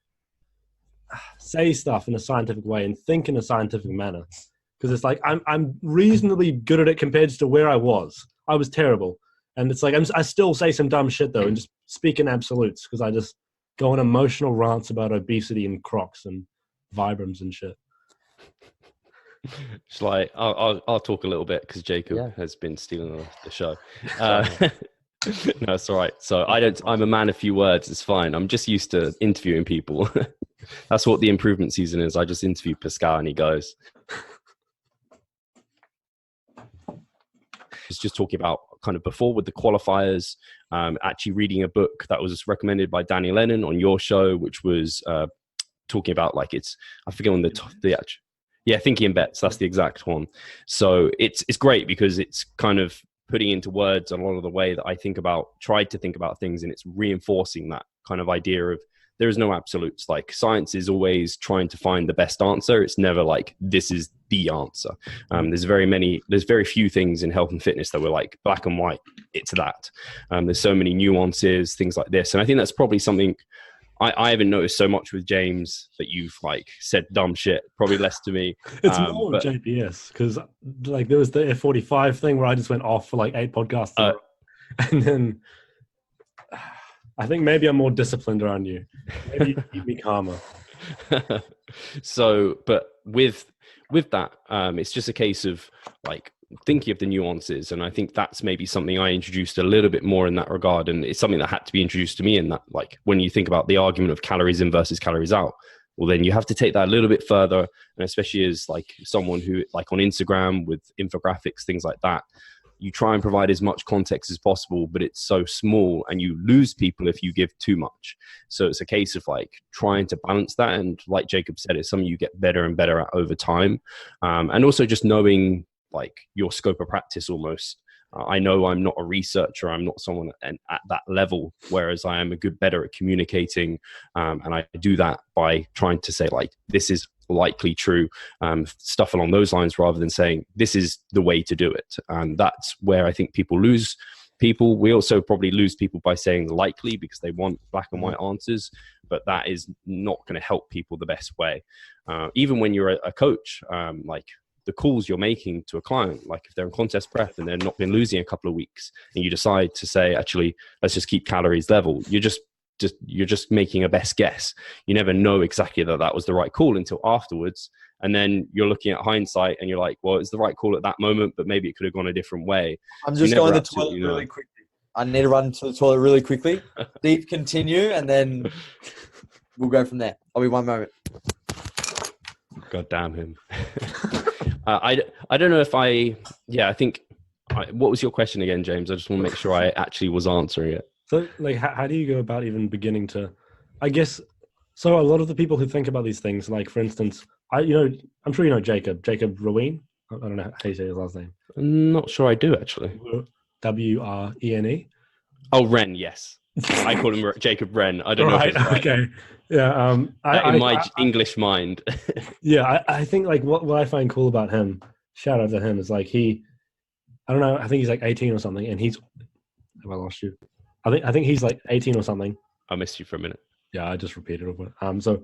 S1: say stuff in a scientific way and think in a scientific manner? Because it's like I'm reasonably good at it compared to where I was. I was terrible, and it's like I still say some dumb shit though, and just speak in absolutes because I just go on emotional rants about obesity and Crocs and Vibrams and shit.
S4: It's like I'll talk a little bit because Jacob has been stealing the show. No, it's all right. So I'm a man of few words. It's fine. I'm just used to interviewing people. That's what the improvement season is. I just interview Pascal and he goes. It's just talking about kind of before with the qualifiers, actually reading a book that was recommended by Danny Lennon on your show, which was talking about like I forget on the actual. Yeah, Thinking in Bets. That's the exact one. So it's great because it's kind of putting into words a lot of the way that I tried to think about things, and it's reinforcing that kind of idea of there is no absolutes. Like science is always trying to find the best answer. It's never like this is the answer. There's very few things in health and fitness that were like black and white. It's that. There's so many nuances, things like this, and I think that's probably something. I haven't noticed so much with James that you've like said dumb shit, probably less to me.
S1: It's more with JPS because like there was the F45 thing where I just went off for like 8 podcasts and then I think maybe I'm more disciplined around you. Maybe you keep me calmer.
S4: So, but with that, it's just a case of like thinking of the nuances. And I think that's maybe something I introduced a little bit more in that regard. And it's something that had to be introduced to me in that, like, when you think about the argument of calories in versus calories out, well, then you have to take that a little bit further. And especially as like someone who, like on Instagram with infographics, things like that, you try and provide as much context as possible, but it's so small and you lose people if you give too much. So it's a case of like trying to balance that. And like Jacob said, it's something you get better and better at over time. And also just knowing like your scope of practice almost. I know I'm not a researcher. I'm not someone at that level, whereas I am better at communicating. And I do that by trying to say like, this is likely true, stuff along those lines, rather than saying this is the way to do it. And that's where I think people lose people. We also probably lose people by saying likely, because they want black and white answers, but that is not going to help people the best way. Even when you're a coach, like the calls you're making to a client, like if they're in contest prep and they're not been losing a couple of weeks and you decide to say, actually, let's just keep calories level, you're just making a best guess. You never know exactly that was the right call until afterwards. And then you're looking at hindsight and you're like, well, it's the right call at that moment, but maybe it could have gone a different way.
S6: I'm just going to the toilet really quickly. I need to run to the toilet really quickly. Steve, continue, and then we'll go from there. I'll be 1 moment.
S4: God damn him. I don't know if I think, what was your question again, James? I just want to make sure I actually was answering it.
S1: So, like, how do you go about even beginning to, I guess, so a lot of the people who think about these things, like, for instance, I'm sure you know Jacob Reween. I don't know how you say his last name.
S4: I'm not sure I do, actually.
S1: Wrene.
S4: Oh, Wren, yes. I call him Jacob Wren. I don't know if it's right.
S1: Okay. Yeah.
S4: In my English mind.
S1: Yeah, I think, like, what I find cool about him, shout out to him, is, like, I don't know, I think he's, like, 18 or something, and have I lost you? I think he's like 18 or something.
S4: I missed you for a minute.
S1: Yeah, I just repeated it. So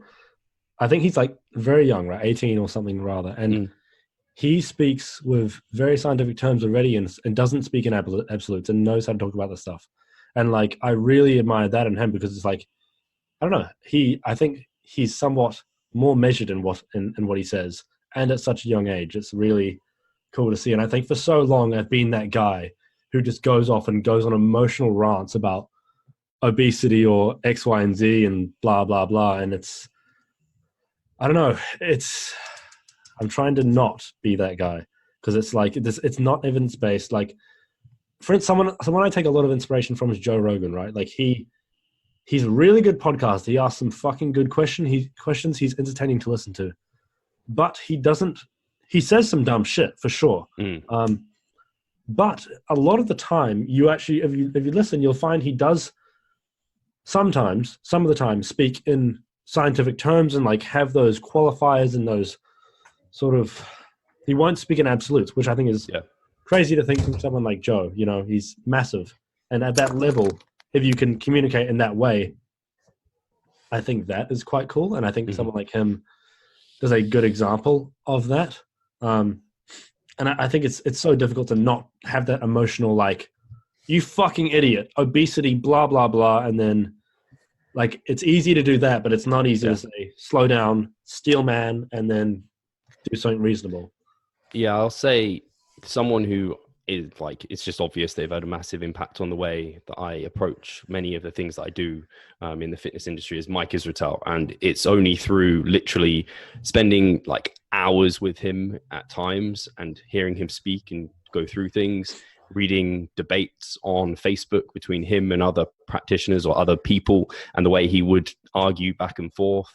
S1: I think he's like very young, right? 18 or something rather. And he speaks with very scientific terms already and doesn't speak in absolutes and knows how to talk about this stuff. And like, I really admire that in him, because it's like, I don't know, I think he's somewhat more measured in what he says. And at such a young age, it's really cool to see. And I think for so long, I've been that guy who just goes off and goes on emotional rants about obesity or X, Y, and Z and blah, blah, blah. And I don't know, I'm trying to not be that guy, because it's like, it's not evidence-based. Like, for instance, someone I take a lot of inspiration from is Joe Rogan, right? Like, he's a really good podcast. He asks some fucking good questions. He's entertaining to listen to, but he says some dumb shit for sure. But a lot of the time, you actually, if you listen, you'll find he does some of the time, speak in scientific terms and like have those qualifiers and those sort of, he won't speak in absolutes, which I think is crazy to think from someone like Joe. You know, he's massive. And at that level, if you can communicate in that way, I think that is quite cool. And I think someone like him is a good example of that. And I think it's so difficult to not have that emotional, like, you fucking idiot, obesity, blah, blah, blah. And then, like, it's easy to do that, but it's not easy to say, slow down, steel man, and then do something reasonable. Yeah,
S4: I'll say someone who is like, it's just obvious they've had a massive impact on the way that I approach many of the things that I do in the fitness industry is Mike Israetel. And it's only through literally spending like hours with him at times and hearing him speak and go through things, reading debates on Facebook between him and other practitioners or other people, and the way he would argue back and forth.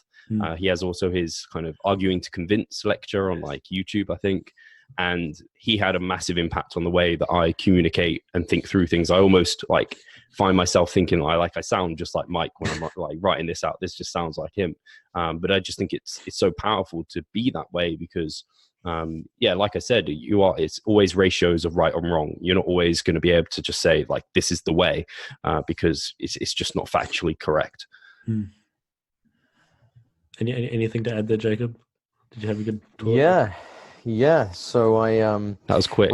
S4: He has also his kind of arguing to convince lecture on like YouTube, I think. And he had a massive impact on the way that I communicate and think through things. I almost like find myself thinking I sound just like Mike when I'm like writing this out. This just sounds like him. But I just think it's so powerful to be that way, because like I said, it's always ratios of right and wrong. You're not always going to be able to just say like, this is the way, because it's just not factually correct.
S1: Anything to add there, Jacob? Did you have a good talk?
S6: Yeah. So
S4: that was quick.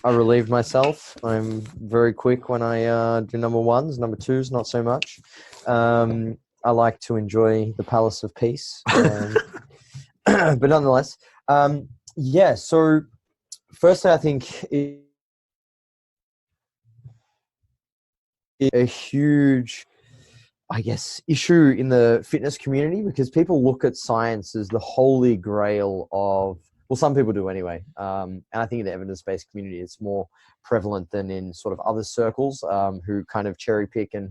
S6: I relieved myself. I'm very quick when I do number ones. Number twos, not so much. I like to enjoy the Palace of Peace, but nonetheless, So firstly, I think a huge, I guess, issue in the fitness community, because people look at science as the holy grail of, well, some people do anyway. And I think in the evidence-based community, it's more prevalent than in sort of other circles who kind of cherry pick and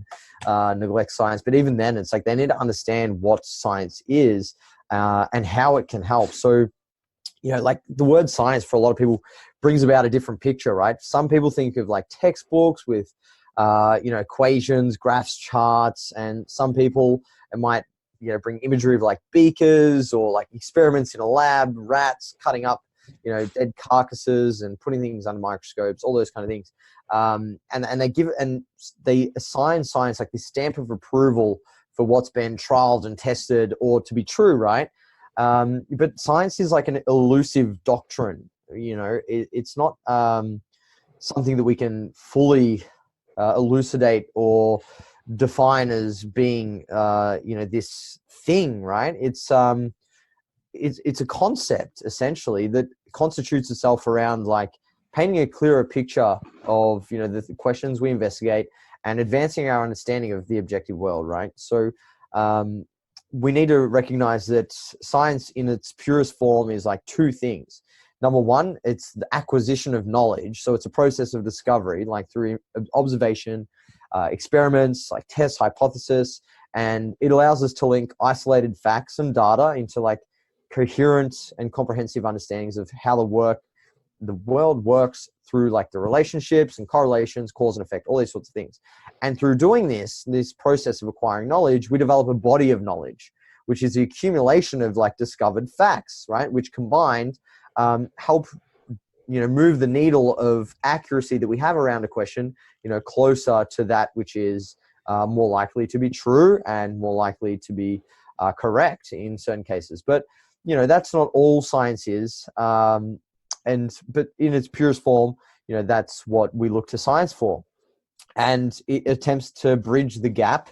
S6: neglect science. But even then, it's like they need to understand what science is and how it can help. So, you know, like the word science for a lot of people brings about a different picture, right? Some people think of like textbooks with, you know, equations, graphs, charts, and some people, it might, you know, bring imagery of like beakers or like experiments in a lab, rats cutting up, you know, dead carcasses and putting things under microscopes, all those kind of things. And they give, and they assign science like this stamp of approval for what's been trialed and tested or to be true, right? But science is like an elusive doctrine. You know, it's not something that we can fully elucidate or define as being, you know, this thing, right? It's a concept essentially that constitutes itself around like painting a clearer picture of, you know, the questions we investigate and advancing our understanding of the objective world, right? So we need to recognize that science in its purest form is like two things. Number one, it's the acquisition of knowledge. So it's a process of discovery, like through observation, experiments, like tests, hypothesis, and it allows us to link isolated facts and data into like coherent and comprehensive understandings of how the world works through like the relationships and correlations, cause and effect, all these sorts of things. And through doing this process of acquiring knowledge, we develop a body of knowledge, which is the accumulation of like discovered facts, right? Which combined help, you know, move the needle of accuracy that we have around a question, you know, closer to that which is more likely to be true and more likely to be correct in certain cases. But, you know, that's not all science is. But in its purest form, you know, that's what we look to science for. And it attempts to bridge the gap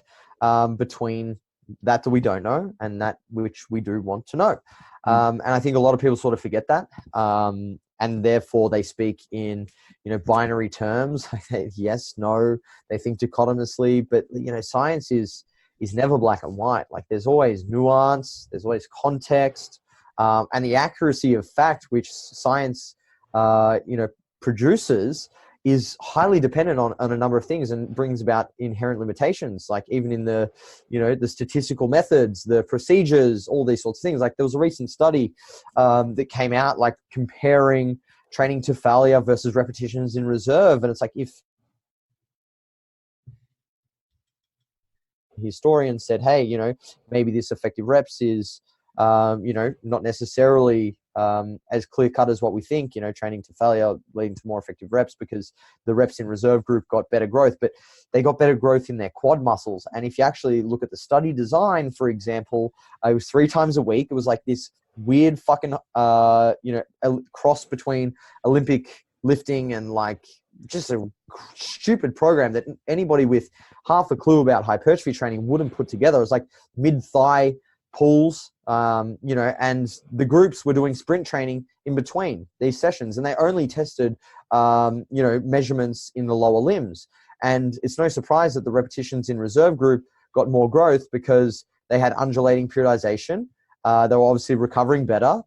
S6: between that we don't know and that which we do want to know. And I think a lot of people sort of forget that. And therefore they speak in, you know, binary terms. Yes, no, they think dichotomously, but, you know, science is never black and white. Like there's always nuance, there's always context, and the accuracy of fact, which science, you know, produces, is highly dependent on a number of things and brings about inherent limitations, like even in the, you know, the statistical methods, the procedures, all these sorts of things. Like there was a recent study that came out, like comparing training to failure versus repetitions in reserve. And it's like, if historians said, hey, you know, maybe this effective reps is, you know, not necessarily as clear cut as what we think, you know, training to failure leading to more effective reps because the reps in reserve group got better growth, but they got better growth in their quad muscles. And if you actually look at the study design, for example, it was 3 times a week. It was like this weird fucking, you know, a cross between Olympic lifting and like just a stupid program that anybody with half a clue about hypertrophy training wouldn't put together. It was like mid-thigh pulls, you know, and the groups were doing sprint training in between these sessions, and they only tested, you know, measurements in the lower limbs. And it's no surprise that the repetitions in reserve group got more growth because they had undulating periodization. They were obviously recovering better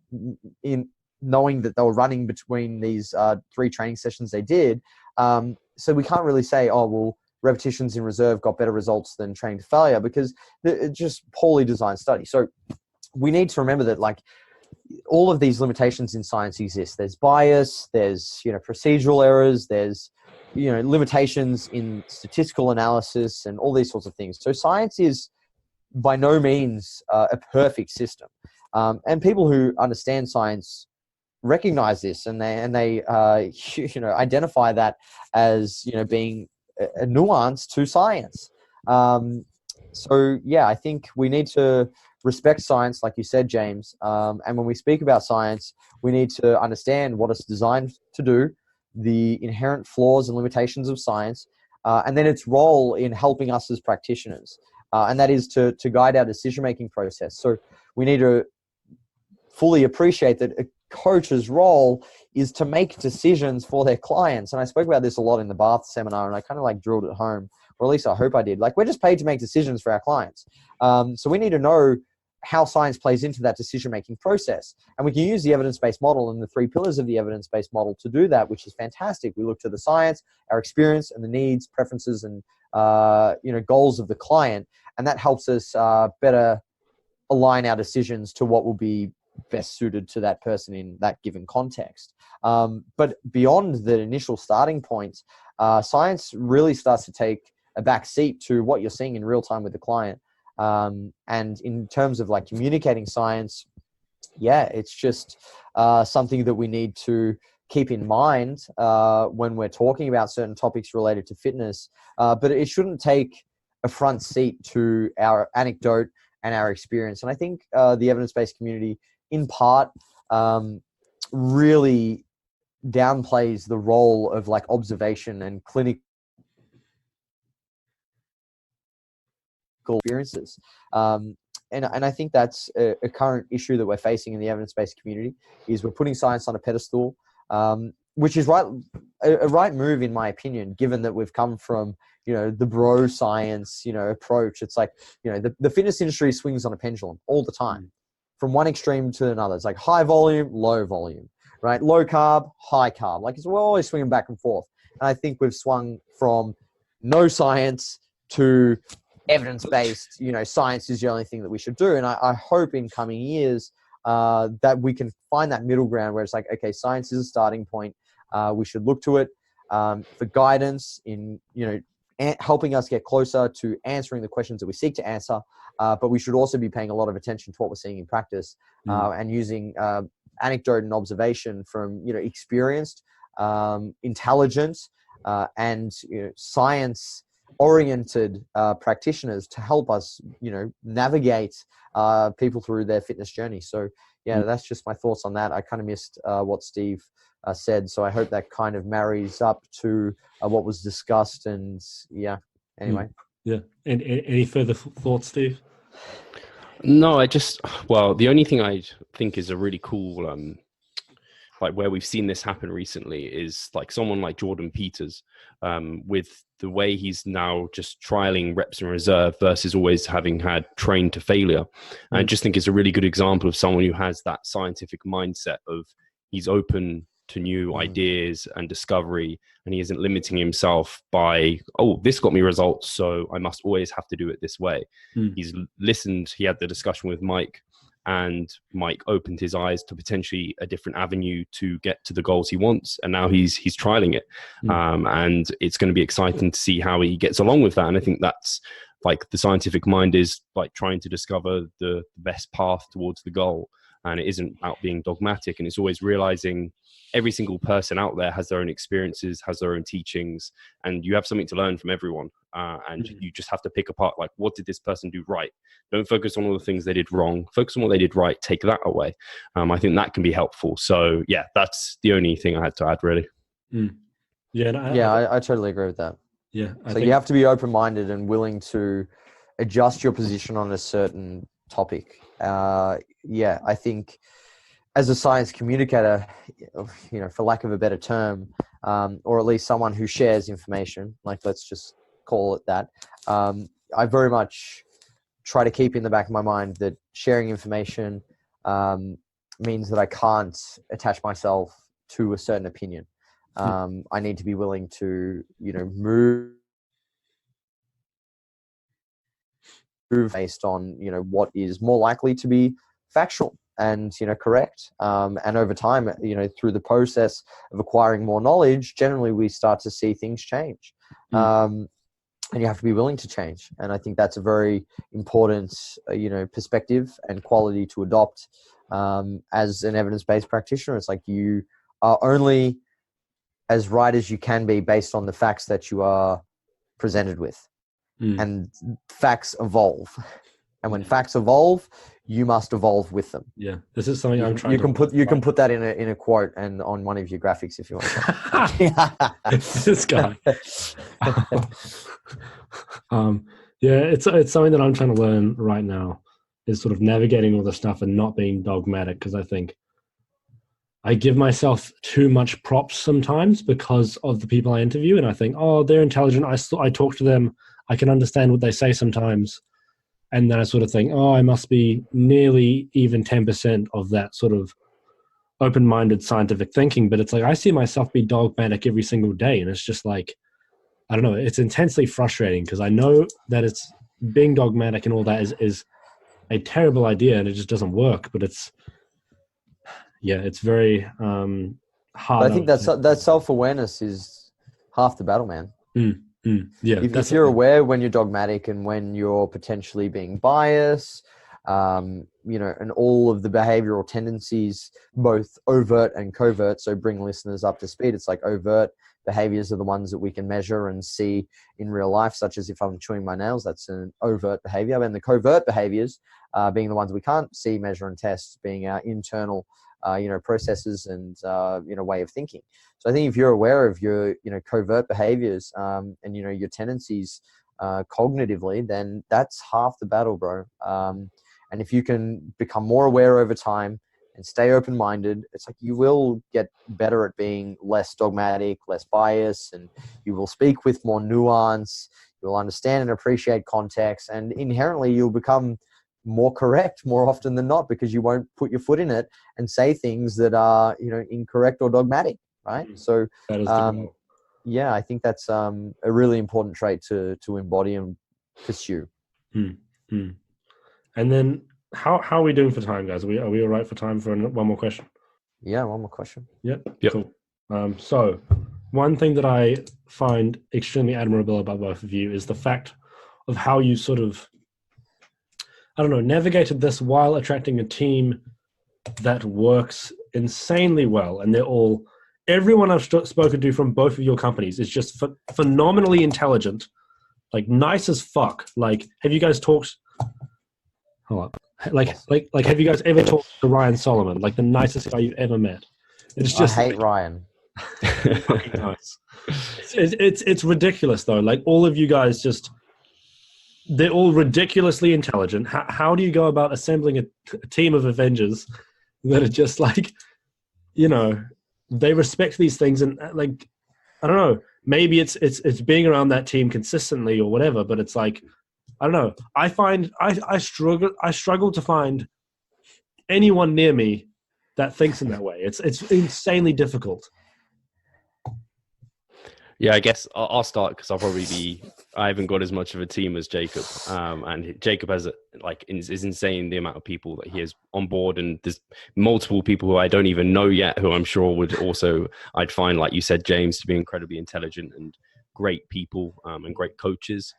S6: in knowing that they were running between these 3 training sessions they did. So we can't really say, oh, well, repetitions in reserve got better results than training to failure, because it's just poorly designed study. So we need to remember that, like, all of these limitations in science exist. There's bias, there's, you know, procedural errors, there's, you know, limitations in statistical analysis and all these sorts of things. So science is by no means a perfect system. And people who understand science recognize this, and they you know, identify that as, you know, being a nuance to science. So yeah, I think we need to respect science, like you said, James. And when we speak about science, we need to understand what it's designed to do, the inherent flaws and limitations of science, and then its role in helping us as practitioners. And that is to guide our decision-making process. So we need to fully appreciate that coach's role is to make decisions for their clients. And I spoke about this a lot in the Bath seminar, and I kind of like drilled it home, or at least I hope I did. Like, we're just paid to make decisions for our clients. So we need to know how science plays into that decision-making process. And we can use the evidence-based model and the 3 pillars of the evidence-based model to do that, which is fantastic. We look to the science, our experience, and the needs, preferences, and goals of the client. And that helps us better align our decisions to what will be best suited to that person in that given context. But beyond the initial starting point, science really starts to take a back seat to what you're seeing in real time with the client. And in terms of like communicating science, it's just something that we need to keep in mind when we're talking about certain topics related to fitness. But it shouldn't take a front seat to our anecdote and our experience. And I think the evidence-based community, in part, really downplays the role of like observation and clinical experiences. And I think that's a current issue that we're facing in the evidence-based community, is we're putting science on a pedestal, which is a right move, in my opinion, given that we've come from, the bro science, approach. It's like, the fitness industry swings on a pendulum all the time, from one extreme to another. It's like high volume, low volume, right? Low carb, high carb. Like, we're always swinging back and forth. And I think we've swung from no science to evidence-based, science is the only thing that we should do. And I hope in coming years that we can find that middle ground where it's like, okay, science is a starting point. We should look to it for guidance in, helping us get closer to answering the questions that we seek to answer. But we should also be paying a lot of attention to what we're seeing in practice and using anecdote and observation from, experienced, intelligent, and science-oriented practitioners to help us, navigate people through their fitness journey. So, that's just my thoughts on that. I kind of missed what Steve said, so I hope that kind of marries up to what was discussed. And anyway.
S1: Yeah. And any further thoughts, Steve?
S4: No, the only thing I think is a really cool, like where we've seen this happen recently, is like someone like Jordan Peters, with the way he's now just trialing reps in reserve versus always having had trained to failure. And I just think it's a really good example of someone who has that scientific mindset of he's open to new ideas and discovery, and he isn't limiting himself by, this got me results, so I must always have to do it this way. He's listened. He had the discussion with Mike, and Mike opened his eyes to potentially a different avenue to get to the goals he wants. And now he's trialing it. And it's going to be exciting to see how he gets along with that. And I think that's like the scientific mind is like trying to discover the best path towards the goal. And it isn't about being dogmatic. And it's always realizing every single person out there has their own experiences, has their own teachings, and you have something to learn from everyone. And you just have to pick apart, like, what did this person do right? Don't focus on all the things they did wrong. Focus on what they did right. Take that away. I think that can be helpful. So that's the only thing I had to add, really.
S6: I totally agree with that.
S1: Yeah.
S6: So you have to be open-minded and willing to adjust your position on a certain topic. I think as a science communicator, for lack of a better term, or at least someone who shares information, like, let's just call it that, I very much try to keep in the back of my mind that sharing information means that I can't attach myself to a certain opinion. I need to be willing to, move based on, what is more likely to be factual and, correct. And over time, through the process of acquiring more knowledge, generally we start to see things change. And you have to be willing to change. And I think that's a very important, perspective and quality to adopt as an evidence-based practitioner. It's like you are only as right as you can be based on the facts that you are presented with. And facts evolve. And when facts evolve, you must evolve with them.
S1: Yeah, this is something I'm trying.
S6: You can put that in a quote and on one of your graphics if you want.
S1: This guy. It's something that I'm trying to learn right now, is sort of navigating all the stuff and not being dogmatic, because I think I give myself too much props sometimes because of the people I interview, and I think, oh, they're intelligent. I talk to them. I can understand what they say sometimes. And then I sort of think, oh, I must be nearly even 10% of that sort of open-minded scientific thinking. But it's like I see myself be dogmatic every single day, and it's just like, I don't know, it's intensely frustrating because I know that it's being dogmatic and all that is a terrible idea and it just doesn't work. But it's very hard.
S6: I think that self-awareness is half the battle, man.
S1: Yeah,
S6: if you're aware when you're dogmatic and when you're potentially being biased, and all of the behavioral tendencies, both overt and covert. So bring listeners up to speed. It's like overt behaviors are the ones that we can measure and see in real life, such as if I'm chewing my nails, that's an overt behavior. And the covert behaviors being the ones we can't see, measure, and test, being our internal processes and way of thinking. So I think if you're aware of your covert behaviors and your tendencies cognitively, then that's half the battle, bro. And if you can become more aware over time and stay open-minded, it's like you will get better at being less dogmatic, less biased, and you will speak with more nuance. You'll understand and appreciate context, and inherently you'll become more correct more often than not because you won't put your foot in it and say things that are incorrect or dogmatic, right? So
S1: that is the goal.
S6: Yeah, I think that's a really important trait to embody and pursue.
S1: And then how are we doing for time, guys? Are we all right for time for one more question?
S6: Yeah, one more question.
S1: Yep. Cool. So one thing that I find extremely admirable about both of you is the fact of how you sort of, navigated this while attracting a team that works insanely well. And everyone I've spoken to from both of your companies is just phenomenally intelligent, like nice as fuck. Like, have you guys talked? Hold on. Like, have you guys ever talked to Ryan Solomon? Like the nicest guy you've ever met. It's just
S6: I hate Ryan.
S1: Fucking nice. It's ridiculous though. Like all of you guys they're all ridiculously intelligent. How do you go about assembling a team of Avengers that are just like, they respect these things and like, I don't know, maybe it's being around that team consistently or whatever, but it's like, I don't know. I find I struggle to find anyone near me that thinks in that way. It's insanely difficult.
S4: Yeah, I guess I'll start because I haven't got as much of a team as Jacob. And Jacob has is insane the amount of people that he has on board. And there's multiple people who I don't even know yet, who I'm sure would also, I'd find, like you said, James, to be incredibly intelligent and great people and great coaches.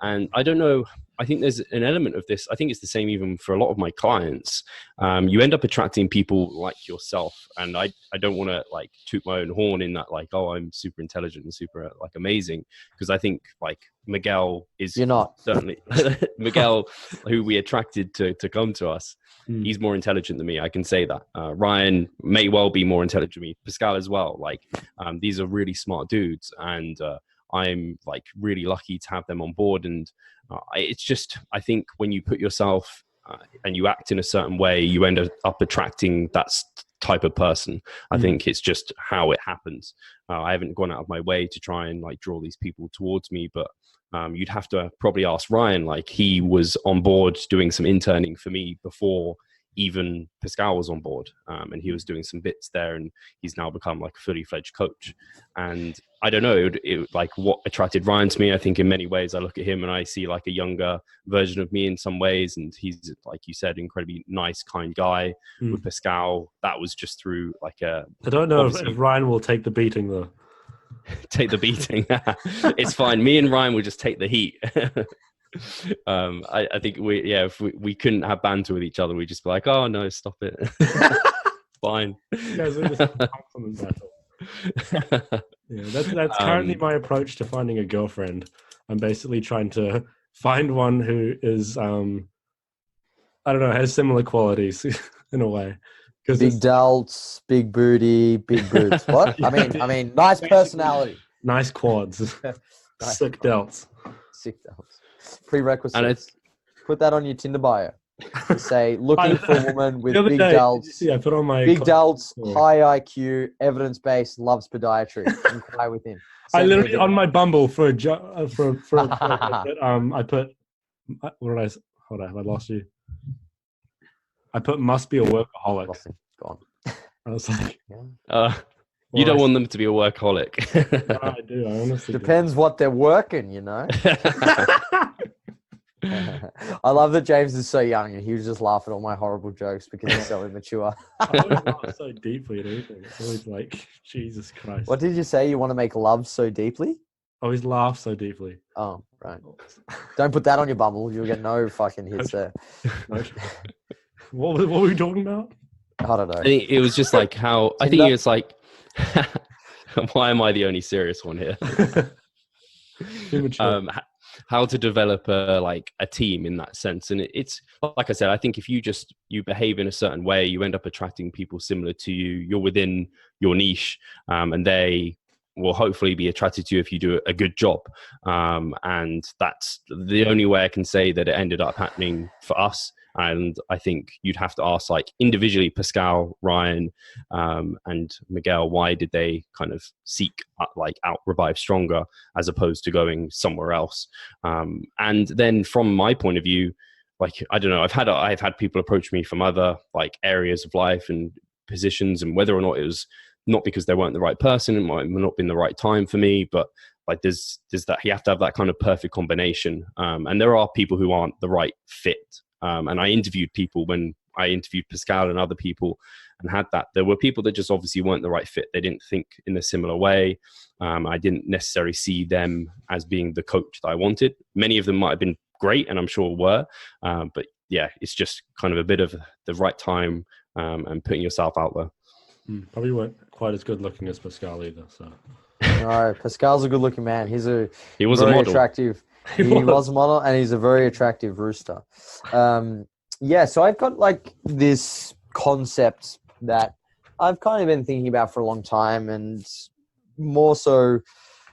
S4: And I don't know, I think there's an element of this. I think it's the same even for a lot of my clients. You end up attracting people like yourself. And I don't want to like toot my own horn in that, like, oh, I'm super intelligent and super like amazing. Because I think like Miguel is
S6: You're not.
S4: Certainly Miguel, who we attracted to come to us. He's more intelligent than me. I can say that. Ryan may well be more intelligent than me. Pascal as well. Like these are really smart dudes. And I'm like really lucky to have them on board. And it's just, I think when you put yourself and you act in a certain way, you end up attracting that type of person. I think it's just how it happens. I haven't gone out of my way to try and like draw these people towards me, but you'd have to probably ask Ryan. Like he was on board doing some interning for me before even Pascal was on board, and he was doing some bits there, and he's now become like a fully fledged coach. And I don't know, it like what attracted Ryan to me. I think in many ways I look at him and I see like a younger version of me in some ways, and he's, like you said, incredibly nice, kind guy. With Pascal, that was just through like I
S1: don't know if Ryan will take the beating though.
S4: Take the beating. It's fine. Me and Ryan will just take the heat. I think if we couldn't have banter with each other, we'd just be like, oh no, stop it. Fine.
S1: Compliment battle. That's currently my approach to finding a girlfriend. I'm basically trying to find one who is has similar qualities in a way.
S6: Big delts, big booty, big boobs. What? I mean, nice personality.
S1: Nice quads. Sick delts.
S6: Sick delts. Prerequisites. Put that on your Tinder bio. to say looking for a woman with
S1: The other
S6: big
S1: day,
S6: delts,
S1: did you see, I put on my
S6: big delts,
S1: story.
S6: high IQ, evidence-based, loves podiatry. Inquire with him.
S1: I
S6: Send me a
S1: literally on
S6: DM.
S1: my Bumble for a I put what did I? Hold on, have I lost you? I put must be a workaholic.
S6: Lost him. Gone.
S1: I was like,
S4: You don't want them to be a workaholic.
S1: No, I do. I honestly
S6: Depends what they're working, you know. I love that James is so young and he was just laughing at all my horrible jokes because he's so immature.
S1: I always laugh so deeply at everything. It's always like, Jesus Christ.
S6: What did you say? You want to make love so deeply?
S1: I always laugh so deeply.
S6: Oh, right. Don't put that on your Bumble. You'll get no fucking hits there.
S1: What were we talking about?
S6: I don't know.
S4: I think it was just like how I think it's like why am I the only serious one here? How to develop a team in that sense. And it's like I said, I think if you behave in a certain way, you end up attracting people similar to you. You're within your niche, and they will hopefully be attracted to you if you do a good job. And that's the only way I can say that it ended up happening for us. And I think you'd have to ask like individually, Pascal, Ryan, and Miguel, why did they kind of seek out Revivestronger as opposed to going somewhere else? And then from my point of view, like, I don't know, I've had people approach me from other like areas of life and positions, and whether or not it was not because they weren't the right person, it might have not been the right time for me, but like there's that, you have to have that kind of perfect combination. And there are people who aren't the right fit. And I interviewed people when I interviewed Pascal and other people and had that. There were people that just obviously weren't the right fit. They didn't think in a similar way. I didn't necessarily see them as being the coach that I wanted. Many of them might have been great, and I'm sure were. But yeah, it's just kind of a bit of the right time and putting yourself out there.
S1: Probably weren't quite as good looking as Pascal either. So
S6: No, Pascal's a good looking man. He was
S4: a
S6: very
S4: model.
S6: Attractive. He was a model, and he's a very attractive rooster. So I've got like this concept that I've kind of been thinking about for a long time, and more so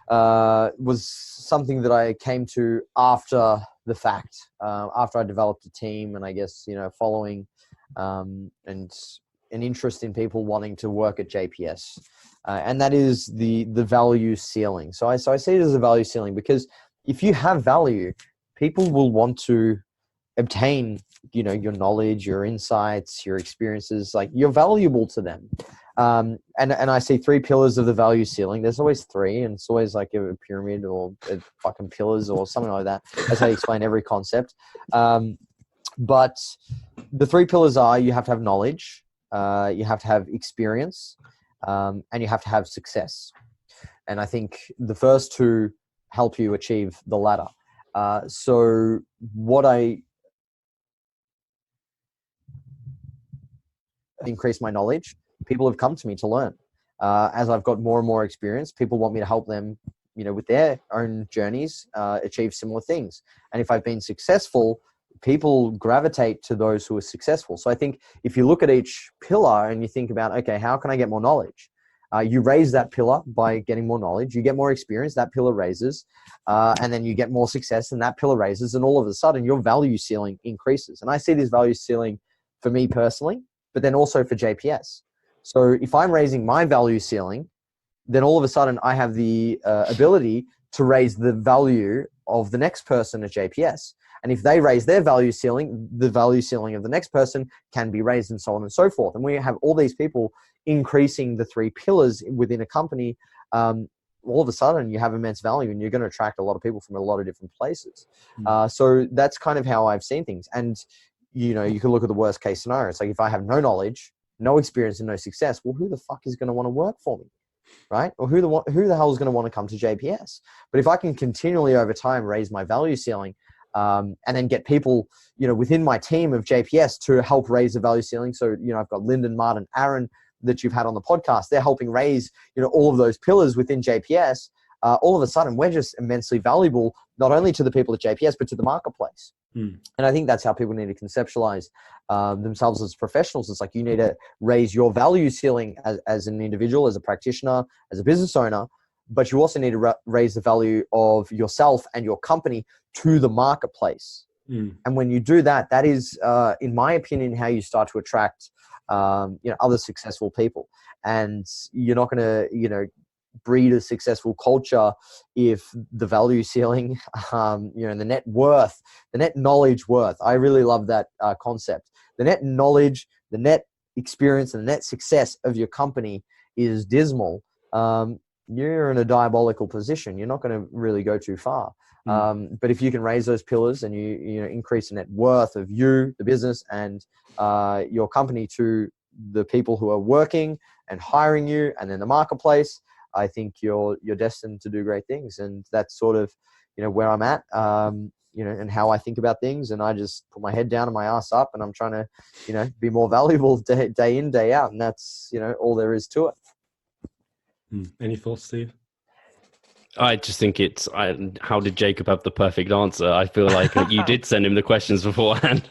S6: was something that I came to after the fact, after I developed a team, and I guess, following and an interest in people wanting to work at JPS. And that is the value ceiling. So I see it as a value ceiling because if you have value, people will want to obtain, your knowledge, your insights, your experiences. Like, you're valuable to them. And I see 3 pillars of the value ceiling. There's always 3, and it's always like a pyramid or fucking pillars or something like that. That's how you explain every concept. But the 3 pillars are: you have to have knowledge, you have to have experience, and you have to have success. And I think the first 2 help you achieve the latter. So what I increase my knowledge, people have come to me to learn. As I've got more and more experience, people want me to help them, with their own journeys, achieve similar things. And if I've been successful, people gravitate to those who are successful. So I think if you look at each pillar and you think about, okay, how can I get more knowledge? You raise that pillar by getting more knowledge. You get more experience, that pillar raises. And then you get more success, and that pillar raises. And all of a sudden, your value ceiling increases. And I see this value ceiling for me personally, but then also for JPS. So if I'm raising my value ceiling, then all of a sudden I have the ability to raise the value of the next person at JPS. And if they raise their value ceiling, the value ceiling of the next person can be raised, and so on and so forth. And we have all these people increasing the 3 pillars within a company. All of a sudden you have immense value, and you're going to attract a lot of people from a lot of different places. So that's kind of how I've seen things. And, you can look at the worst case scenario. It's like, if I have no knowledge, no experience, and no success, well, who the fuck is going to want to work for me? Right? Or who the hell is going to want to come to JPS? But if I can continually over time raise my value ceiling, and then get people, within my team of JPS to help raise the value ceiling. So, I've got Lyndon, Martin, Aaron that you've had on the podcast. They're helping raise, all of those pillars within JPS. All of a sudden, we're just immensely valuable, not only to the people at JPS, but to the marketplace. And I think that's how people need to conceptualize themselves as professionals. It's like, you need to raise your value ceiling as an individual, as a practitioner, as a business owner, but you also need to raise the value of yourself and your company to the marketplace. And when you do that, that is, in my opinion, how you start to attract, other successful people. And you're not going to, breed a successful culture if the value ceiling, and the net worth, the net knowledge worth. I really love that concept. The net knowledge, the net experience, and the net success of your company is dismal. You're in a diabolical position. You're not going to really go too far. But if you can raise those pillars and you increase the net worth of you, the business, and your company to the people who are working and hiring you, and then the marketplace, I think you're destined to do great things. And that's sort of where I'm at, and how I think about things. And I just put my head down and my ass up, and I'm trying to be more valuable day in, day out. And that's all there is to it.
S1: Any thoughts, Steve?
S4: I just think how did Jacob have the perfect answer? I feel like you did send him the questions beforehand.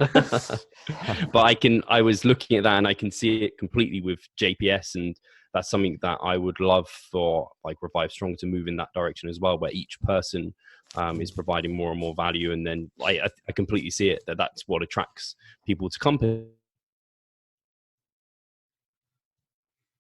S4: But I was looking at that and I can see it completely with JPS, and that's something that I would love for like Revivestronger to move in that direction as well, where each person is providing more and more value. And then I completely see it, that's what attracts people to company.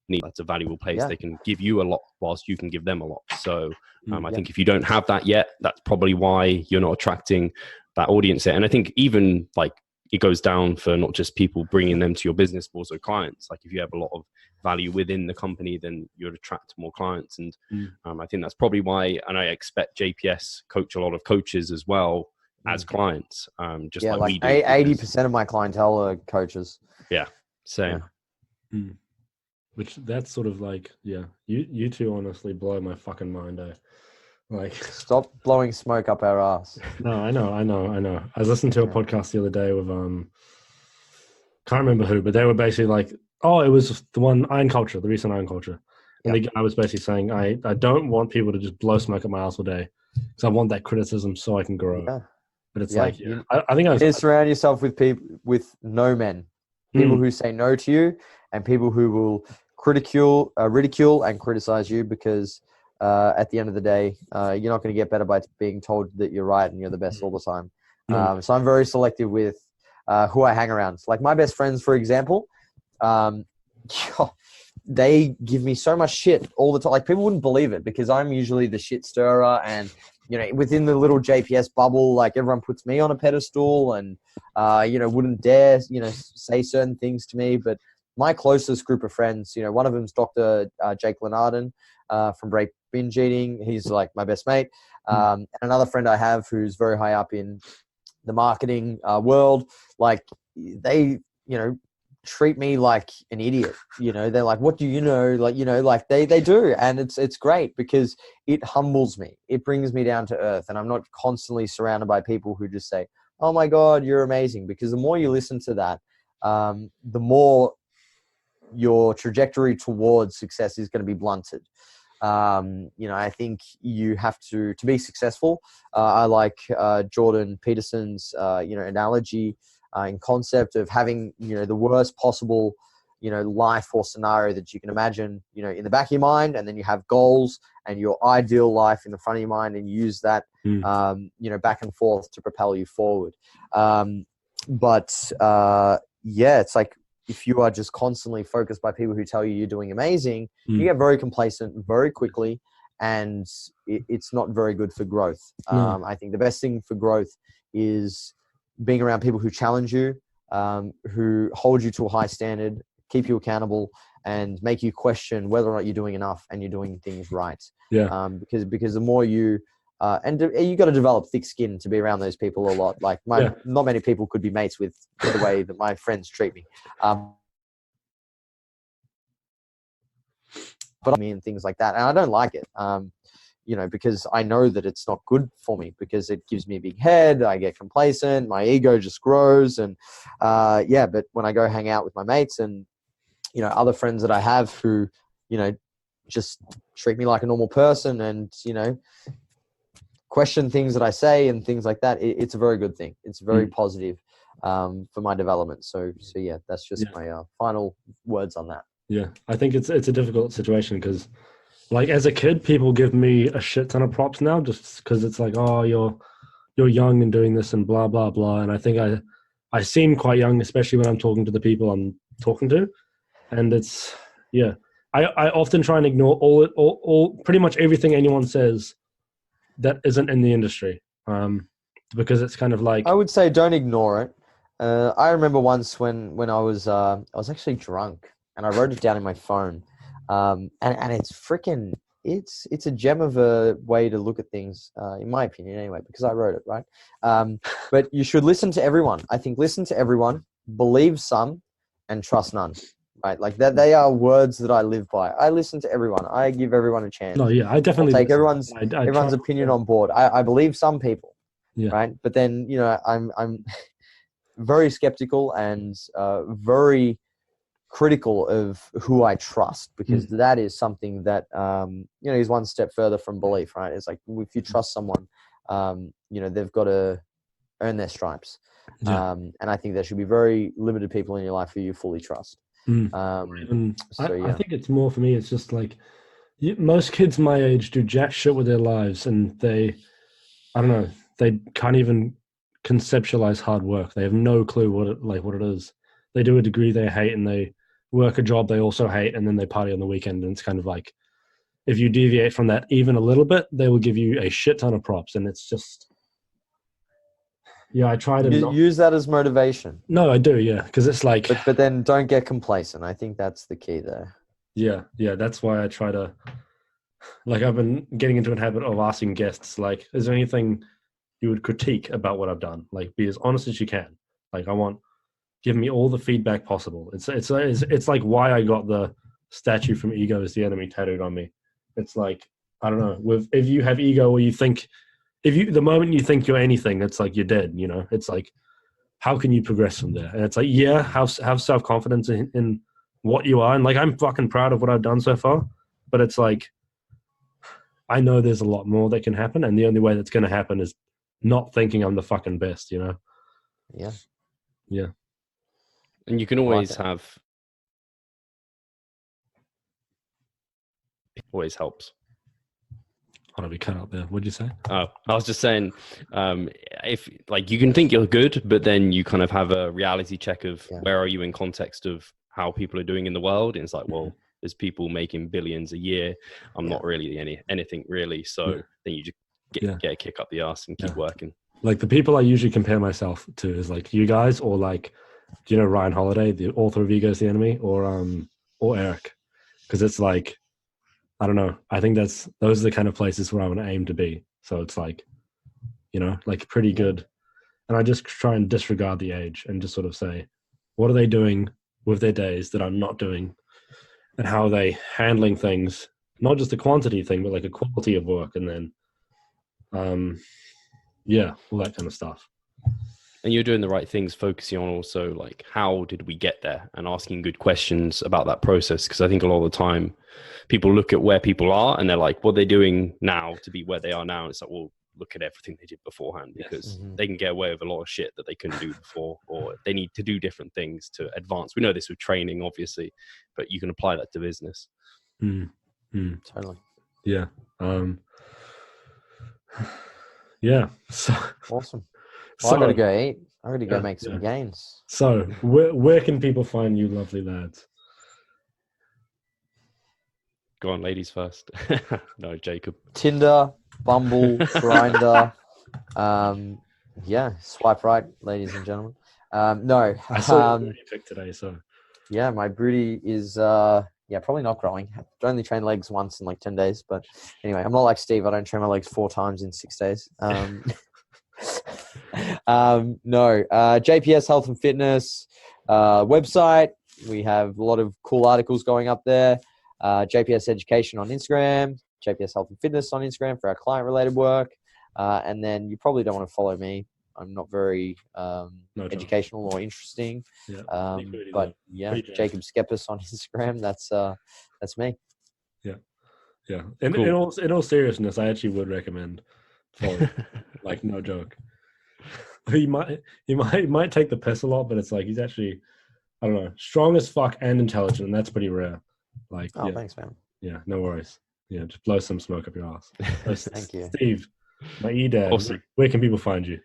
S4: That's a valuable place.
S6: Yeah.
S4: They can give you a lot whilst you can give them a lot. So I think if you don't have that yet, that's probably why you're not attracting that audience yet. And I think even like it goes down for not just people bringing them to your business, but also clients. Like if you have a lot of value within the company, then you'll attract more clients. And I think that's probably why, and I expect JPS coach a lot of coaches as well as clients. Just like we do.
S6: 80% of my clientele are coaches.
S4: Yeah, same.
S1: Yeah. Which that's sort of like, you two honestly blow my fucking mind. Like,
S6: stop blowing smoke up our ass.
S1: No, I know. I was listening to a podcast the other day with can't remember who, but they were basically like, it was the one the recent Iron Culture, and the guy was basically saying, I don't want people to just blow smoke up my ass all day, because I want that criticism so I can grow. Yeah. But it's I think
S6: you surround yourself with people with no men, people who say no to you, and people who will ridicule and criticize you, because at the end of the day, you're not going to get better by being told that you're right and you're the best all the time. So I'm very selective with who I hang around. So like my best friends, for example, they give me so much shit all the time. Like people wouldn't believe it, because I'm usually the shit stirrer, and within the little JPS bubble, like everyone puts me on a pedestal and wouldn't dare say certain things to me. But my closest group of friends, one of them's Dr. Jake Lenarden from Break Binge Eating. He's like my best mate. And another friend I have who's very high up in the marketing world, like they, treat me like an idiot. They're like, what do you know? Like, they do. And it's great, because it humbles me. It brings me down to earth, and I'm not constantly surrounded by people who just say, oh my God, you're amazing. Because the more you listen to that, the more your trajectory towards success is going to be blunted. I think you have to be successful. I like Jordan Peterson's, analogy and concept of having, the worst possible, life or scenario that you can imagine, in the back of your mind, and then you have goals and your ideal life in the front of your mind, and use that, back and forth to propel you forward. It's like, if you are just constantly focused by people who tell you you're doing amazing, you get very complacent very quickly, and it's not very good for growth. I think the best thing for growth is being around people who challenge you, who hold you to a high standard, keep you accountable, and make you question whether or not you're doing enough and you're doing things right.
S1: Yeah.
S6: Because the more you you got to develop thick skin to be around those people a lot. Like not many people could be mates with the way that my friends treat me. But I mean, things like that. And I don't like it, because I know that it's not good for me, because it gives me a big head. I get complacent. My ego just grows. And but when I go hang out with my mates and, other friends that I have who, just treat me like a normal person and, question things that I say and things like that, it's a very good thing. It's very positive for my development. So that's just my final words on that.
S1: Yeah, I think it's a difficult situation, because like as a kid, people give me a shit ton of props now, just because it's like, oh, you're you're young and doing this and blah, blah, blah. And I think I seem quite young, especially when I'm talking to the people I'm talking to. And it's, yeah, I often try and ignore all pretty much everything anyone says that isn't in the industry. Because it's kind of like,
S6: I would say don't ignore it. I remember once when I was actually drunk and I wrote it down in my phone. And it's freaking, it's a gem of a way to look at things, in my opinion anyway, because I wrote it, right? But you should listen to everyone. I think listen to everyone, believe some, and trust none. Right, like that. They are words that I live by. I listen to everyone. I give everyone a chance.
S1: no, yeah, I definitely
S6: I'll take
S1: listen.
S6: everyone's
S1: try-
S6: opinion on board. I believe some people,
S1: Yeah.
S6: right? But then I'm very skeptical and very critical of who I trust, because that is something that is one step further from belief, right? It's like if you trust someone, they've got to earn their stripes.
S1: Yeah.
S6: And I think there should be very limited people in your life who you fully trust.
S1: I
S6: Yeah.
S1: think it's more for me. It's just like most kids my age do jack shit with their lives, and I don't know, they can't even conceptualize hard work. They have no clue what it is. They do a degree they hate, and they work a job they also hate, and then they party on the weekend. And it's kind of like, if you deviate from that even a little bit, they will give you a shit ton of props, and it's just. Yeah, I try to
S6: use that as motivation.
S1: No, I do, yeah, because it's like.
S6: But then don't get complacent. I think that's the key there.
S1: Yeah, that's why I try to. Like, I've been getting into a habit of asking guests, like, is there anything you would critique about what I've done? Like, be as honest as you can. Like, give me all the feedback possible. It's like why I got the statue from Ego is the Enemy tattooed on me. It's like, I don't know, if you have ego, or you think. The moment you think you're anything, it's like you're dead, It's like, how can you progress from there? And it's like, yeah, have self-confidence in what you are. And like, I'm fucking proud of what I've done so far, but it's like, I know there's a lot more that can happen. And the only way that's going to happen is not thinking I'm the fucking best,
S6: Yeah.
S1: Yeah.
S4: And you can always always helps.
S1: Hold on, we cut out there. What'd you say?
S4: Oh, I was just saying, if like you can think you're good, but then you kind of have a reality check of where are you in context of how people are doing in the world. And it's like, well, there's people making billions a year. I'm not really anything really. So then you just get a kick up the ass and keep working. Like
S1: the people I usually compare myself to is like you guys, or like, do you know Ryan Holiday, the author of Ego is the Enemy, or Eric? Because it's like, I don't know. I think those are the kind of places where I want to aim to be. So it's like, like pretty good. And I just try and disregard the age and just sort of say, what are they doing with their days that I'm not doing? And how are they handling things? Not just a quantity thing, but like a quality of work. And then, all that kind of stuff.
S4: And you're doing the right things, focusing on also like, how did we get there, and asking good questions about that process. Because I think a lot of the time people look at where people are and they're like, what they're doing now to be where they are now. And it's like, well, look at everything they did beforehand, because they can get away with a lot of shit that they couldn't do before, or they need to do different things to advance. We know this with training, obviously, but you can apply that to business.
S6: Totally.
S1: Yeah. Yeah. So
S6: awesome. Well, I gotta go eat. I gotta go make some gains.
S1: So where can people find you lovely lads?
S4: Go on, ladies first. No, Jacob.
S6: Tinder, Bumble, Grindr. Swipe right, ladies and gentlemen. No.
S1: I saw your pic today, so.
S6: Yeah, my booty is probably not growing. I only trained legs once in like 10 days, but anyway, I'm not like Steve. I don't train my legs 4 times in 6 days. No, JPS Health and Fitness website. We have a lot of cool articles going up there. JPS Education on Instagram, JPS Health and Fitness on Instagram for our client-related work. And then you probably don't want to follow me. I'm not very educational or interesting. Yeah. But yeah, Jacob Schepis on Instagram. That's me.
S1: Yeah. Yeah. And cool. in all seriousness, I actually would recommend following. Like, no joke. He might take the piss a lot, but it's like he's actually, I don't know, strong as fuck and intelligent, and that's pretty rare. Like,
S6: thanks, man.
S1: Yeah, no worries. Yeah, just blow some smoke up your ass.
S6: Thank you,
S1: Steve. My E-Dad,
S4: Awesome.
S1: where can people find you?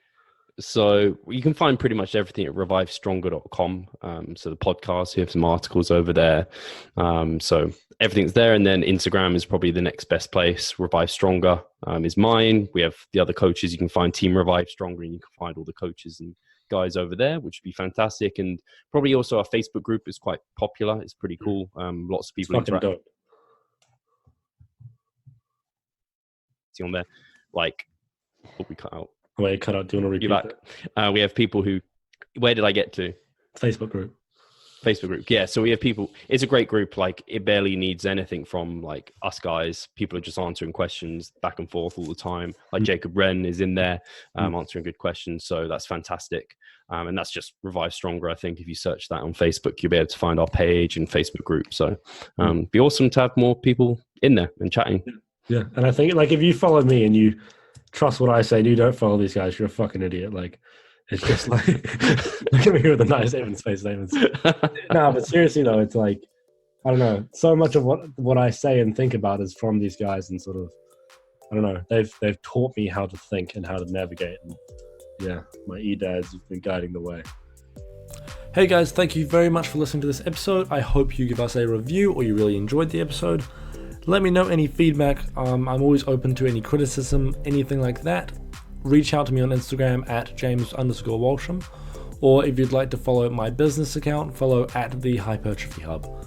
S4: So you can find pretty much everything at revivestronger.com. So the podcast, we have some articles over there. So everything's there. And then Instagram is probably the next best place. Revive Stronger is mine. We have the other coaches. You can find Team Revive Stronger, and you can find all the coaches and guys over there, which would be fantastic. And probably also our Facebook group is quite popular. It's pretty cool. Lots of people interact on there. Like, we cut out.
S1: Wait, cut out. Do you want to repeat
S4: You're back. We have people who, where did I get to?
S1: Facebook group.
S4: Facebook group. Yeah. So we have people, it's a great group. Like, it barely needs anything from like us guys. People are just answering questions back and forth all the time. Like Jacob Wren is in there answering good questions. So that's fantastic. And that's just Revive Stronger. I think if you search that on Facebook, you'll be able to find our page and Facebook group. So be awesome to have more people in there and chatting.
S1: Yeah. And I think like if you follow me and you trust what I say and you don't follow these guys, you're a fucking idiot. Like, it's just like, look at me with a nice Evans face statements. No, but seriously though, it's like, I don't know, so much of what I say and think about is from these guys, and sort of, I don't know, they've taught me how to think and how to navigate. And yeah, my E-dads have been guiding the way. Hey guys, thank you very much for listening to this episode. I hope you give us a review or you really enjoyed the episode. Let me know any feedback. I'm always open to any criticism, anything like that. Reach out to me on Instagram at James_Walsham. Or if you'd like to follow my business account, follow at the Hypertrophy Hub.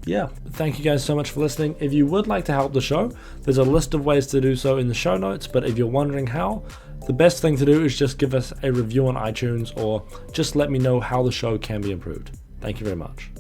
S1: Yeah, thank you guys so much for listening. If you would like to help the show, there's a list of ways to do so in the show notes. But if you're wondering how, the best thing to do is just give us a review on iTunes or just let me know how the show can be improved. Thank you very much.